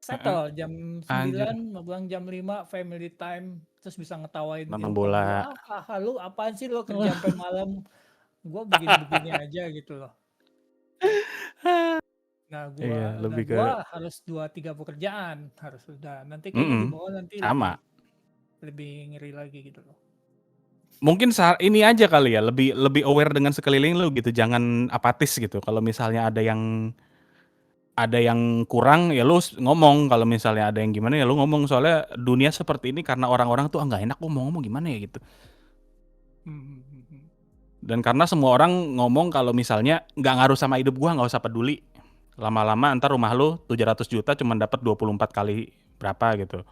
Settle jam Anjir, 9, pulang jam 5, family time, terus bisa ngetawain nonton income bola. gua. Ah, haha lu apaan sih lu kerja sampai malam? Gua begini-begini aja gitu loh. Iya, Nah lebih ke gua harus 2, 3 pekerjaan, harus udah. Nanti kayaknya di mhm, bawah nanti lebih sama. lebih ngeri lagi gitu loh. Mungkin ini aja kali ya, lebih lebih aware dengan sekeliling lu gitu, jangan apatis gitu. Kalau misalnya ada yang ada yang kurang ya lu ngomong, kalau misalnya ada yang gimana ya lu ngomong, soalnya dunia seperti ini karena orang-orang tuh nggak enak gua mau ngomong gimana ya gitu. Hmm, hmm, hmm. Dan karena semua orang ngomong kalau misalnya nggak ngaruh sama hidup gua, nggak usah peduli. Lama-lama ntar rumah lu 700 juta cuman dapat 24 kali berapa gitu.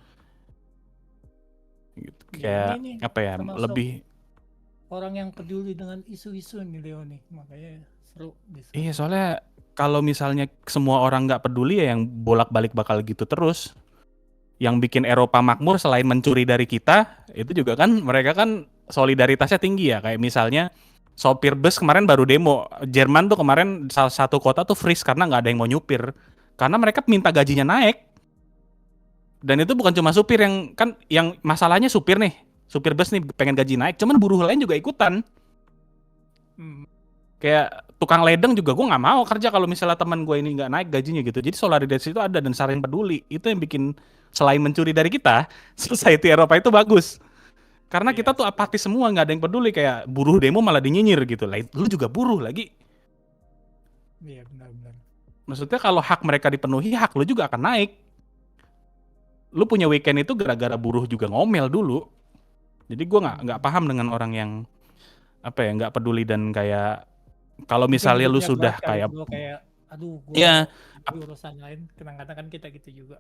Gitu. Ya ini Kayak nih apa ya? termasuk Lebih orang yang peduli dengan isu-isu nih Leo nih, makanya seru iya, diskusinya. soalnya kalau misalnya semua orang nggak peduli ya yang bolak-balik bakal gitu terus. Yang bikin Eropa makmur selain mencuri dari kita, itu juga kan mereka kan solidaritasnya tinggi ya. Kayak misalnya sopir bus kemarin baru demo. Jerman tuh kemarin salah satu kota tuh freeze karena nggak ada yang mau nyupir. Karena mereka minta gajinya naik. Dan itu bukan cuma supir yang kan yang masalahnya supir nih. Supir bus nih pengen gaji naik, cuman buruh lain juga ikutan. Hmm. Kayak tukang ledeng juga gue nggak mau kerja kalau misalnya teman gue ini nggak naik gajinya gitu. Jadi solidaritas itu ada dan saling peduli. Itu yang bikin selain mencuri dari kita, society Eropa itu bagus. Karena kita Iya, tuh apatis semua, nggak ada yang peduli, kayak buruh demo malah dinyinyir gitu. Lah, lu juga buruh lagi. iya benar-benar. Maksudnya kalau hak mereka dipenuhi, hak lu juga akan naik. Lu punya weekend itu gara-gara buruh juga ngomel dulu. Jadi gue nggak Hmm. paham dengan orang yang apa ya nggak peduli dan kayak kalau Mungkin misalnya lu hidupnya berat sudah kali kayak bro, kayak aduh gue ya di urusan lain, kadang-kadang kan kita gitu juga.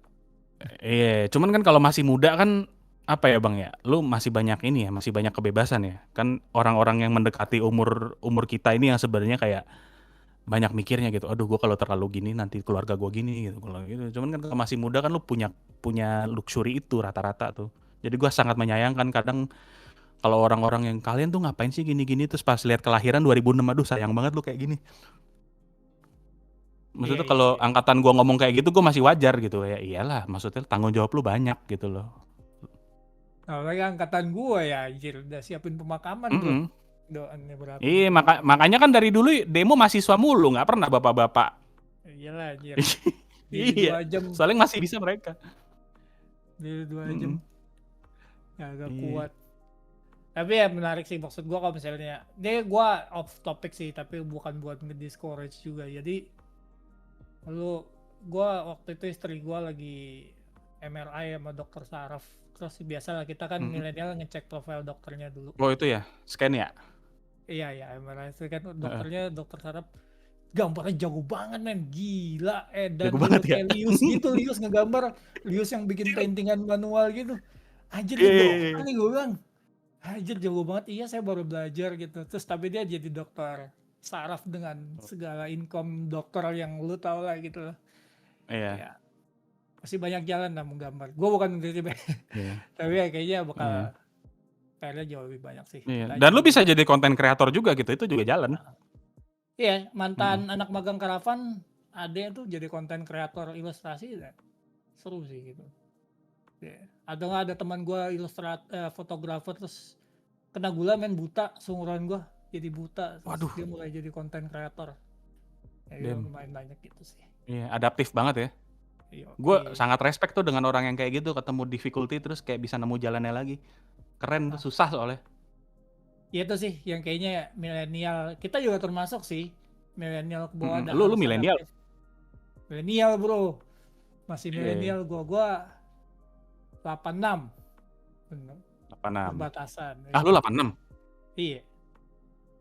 iya, cuman kan kalau masih muda kan apa ya bang ya, lu masih banyak ini ya, masih banyak kebebasan ya. Kan orang-orang yang mendekati umur umur kita ini yang sebenarnya kayak banyak mikirnya gitu. Aduh, gua kalau terlalu gini nanti keluarga gua gini gitu. Kalau gitu. Cuman kan kalau masih muda kan lu punya punya luxury itu rata-rata tuh. Jadi gua sangat menyayangkan kadang kalau orang-orang yang kalian tuh ngapain sih gini-gini terus pas lihat kelahiran 2006, aduh sayang banget lu kayak gini. Iya Maksudnya iya kalau iya. angkatan gua ngomong kayak gitu gua masih wajar gitu ya. Iyalah, maksudnya tanggung jawab lu banyak gitu loh. Nah, mereka angkatan gue ya, anjir udah siapin pemakaman bro. Mm-mm. Doanya berapa Iya, nih pemakaman? makanya kan dari dulu demo mahasiswa mulu, nggak pernah bapak-bapak. Iyalah anjir. Diri Iya, 2 jam, soalnya masih bisa mereka. diri 2 jam, Mm-mm. ya agak Iya. kuat. Tapi ya menarik sih, maksud gue kalau misalnya, dia gue off topic sih, tapi bukan buat nge-discourage juga. Jadi, lalu gue waktu itu istri gue lagi MRI sama dokter saraf. Terus biasa lah kita kan Mm-mm. milenial ngecek profil dokternya dulu. Oh itu ya, scan ya. Iya ya, MRI itu kan Heeh. dokternya dokter saraf, gambarnya jago banget men, gila, dan Jago dulu banget ya. kayak Lius gitu, Lius ngegambar, Lius yang bikin paintingan manual gitu. Anjir Iya, nih iya, dokter iya. nih gue bilang, anjir jago banget, iya saya baru belajar gitu. Terus tapi dia jadi dokter saraf dengan segala income dokter yang lu tau lah gitu loh. Iya, Ya masih banyak jalan lah menggambar. Gue bukan meneliti iya, tapi ya kayaknya bakal iya, PR-nya jauh lebih banyak sih. iya. Dan Belajar lu lebih bisa banyak. jadi konten kreator juga gitu, itu juga jalan. Iya, mantan Mm-mm. anak magang Karavan, ada tuh jadi konten kreator ilustrasi, ya. Seru sih gitu. Ya. Atau nggak ada teman gue fotografer terus kena gula main buta, seumuran gue jadi buta, terus Waduh, dia mulai jadi konten kreator. Ya itu damn. lumayan banyak gitu sih. Iya, adaptif banget ya. Iya, Gue iya. sangat respect tuh dengan orang yang kayak gitu, ketemu difficulty terus kayak bisa nemu jalannya lagi. Keren tuh, Nah, susah soalnya. ya itu sih yang kayaknya milenial, kita juga termasuk sih, milenial ke bawah Mm-mm. ada Lu harus milenial. adaptif. Milenial bro, masih Iya, milenial gua 86, bener, 86. perbatasan, Ah, lu iya. 86. Iya,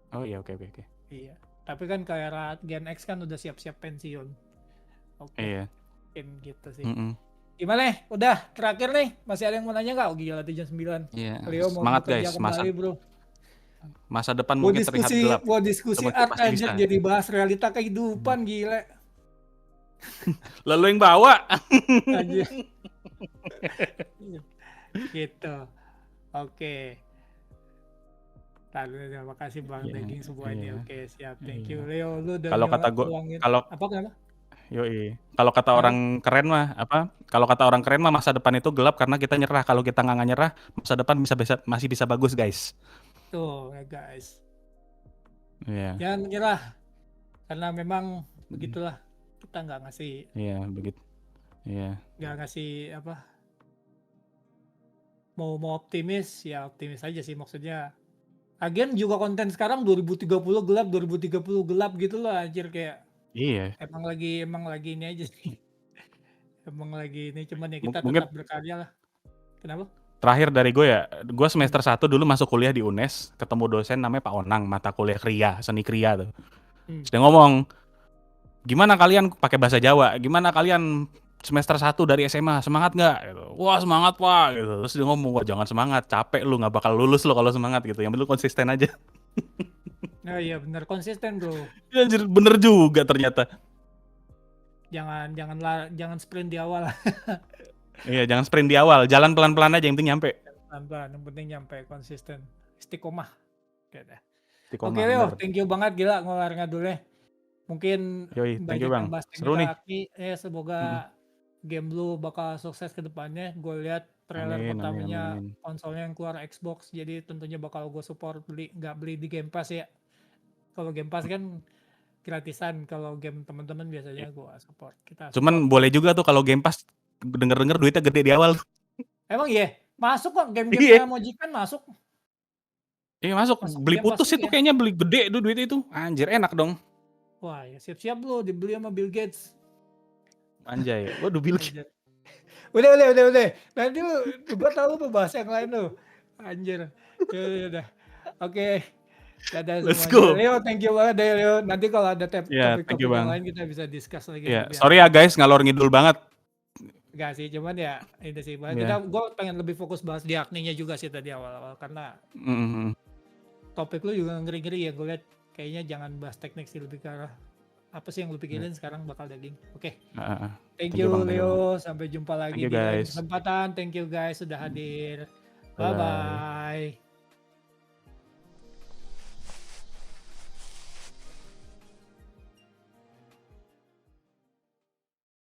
Oh iya, oke, oke, oke. iya. Tapi kan kayak Gen X kan udah siap-siap pensiun. Oke, Iya. mungkin gitu sih. Mm-mm. Gimana nih? Udah terakhir nih. Masih ada yang mau nanya nggak? Oh, gila, jam 9. Iya, Leo mau semangat bekerja guys. Masa kembali, bro. masa depan Mau mungkin terlihat diskusi, gelap. mau Itu diskusi mungkin art pasti anjir, bisa. jadi bahas realita Hmm. kehidupan, gila. Lalu yang bawa. Anjir. Gitu. Oke. Terima kasih Bang Iya, Daging semua ini. iya, Oke, siap. Thank iya. you. Leo, lu udah Kalau kata gue, nyuangin. kalau Apa kenapa? yoi, kalau kata Kenapa? orang keren mah apa? Kalau kata orang keren mah masa depan itu gelap karena kita nyerah. Kalau kita nggak nyerah, masa depan masih bisa bagus guys. Tuh, ya guys. Iya, Jangan menyerah. Karena memang begitulah. Kita iya begitu. Iya, nggak ngasih apa, mau optimis ya optimis aja sih, maksudnya agen juga konten sekarang 2030 gelap 2030 gelap gitu loh anjir, kayak Iya. Emang lagi ini aja sih. Emang lagi ini cuman ya kita Mungkin tetap berkarya lah. Kenapa? terakhir dari gue ya, gue Hmm. semester 1 dulu masuk kuliah di UNES, ketemu dosen namanya Pak Onang, mata kuliah kriya, seni kriya tuh. Hmm. Terus dia ngomong, gimana kalian pakai bahasa Jawa, gimana kalian semester 1 dari SMA, semangat nggak? Gitu. Wah semangat Pak, gitu. Terus dia ngomong, wah jangan semangat, capek lu, nggak bakal lulus lo kalau semangat gitu. Yang penting lu konsisten aja. Oh iya bener konsisten bro. Ya, anjir, bener juga ternyata. Jangan sprint di awal lah. Iya, jangan sprint di awal, jalan pelan-pelan aja, yang penting nyampe. Pelan-pelan, yang penting nyampe konsisten. Istiqomah. Oke deh. Oke Istiqomah, Leo, bener. thank you banget gila ngeluar ngadulnya. Mungkin Yoi, thank you banyak yang bang. bahas Seru teknikal nih. Aki. Mm-mm. Semoga game lu bakal sukses ke depannya. Gue lihat trailer Amin, amin, amin, pertamanya amin. konsolnya yang keluar Xbox, jadi tentunya bakal gue support nggak beli di Game Pass ya. Kalau Game Pass kan gratisan, kalau game teman-teman biasanya gue support. Kita support. Cuman boleh juga tuh kalau Game Pass denger-denger duitnya gede di awal. Emang iya, masuk kok Iya. game-gamenya Mojikan masuk. Iya masuk, Masuk beli Game Pass putus itu juga ya. kayaknya beli gede tuh duit itu. Anjir enak dong. Wah ya siap-siap lu dibeli sama Bill Gates. Anjay, waduh Bill. Anjir. Udah. Nanti lu, gua tahu lu bahas yang lain lu. Anjir. Udah. Oke. Dadah Let's semuanya. go. Leo, thank you banget deh Leo. Nanti kalau ada Ya, thank you topik-topik yang bang. lain kita bisa discuss lagi yang Ya, lebih sorry ya asik. guys, ngalor ngidul banget. Enggak sih, cuman ya itu sih. Ya. Gue pengen lebih fokus bahas di Agni-nya juga sih tadi awal-awal. Karena Mm-mm. topik lu juga ngeri-ngeri ya. Gue liat kayaknya jangan bahas teknik sih, lebih ke arah apa sih yang lu Ya. pikirin sekarang bakal daging. Oke. Uh, Thank Thank you you bang, thank you bang. Leo. Sampai jumpa Thank lagi you di lain guys. kesempatan. Thank you guys sudah hadir. Bye bye. Bye-bye.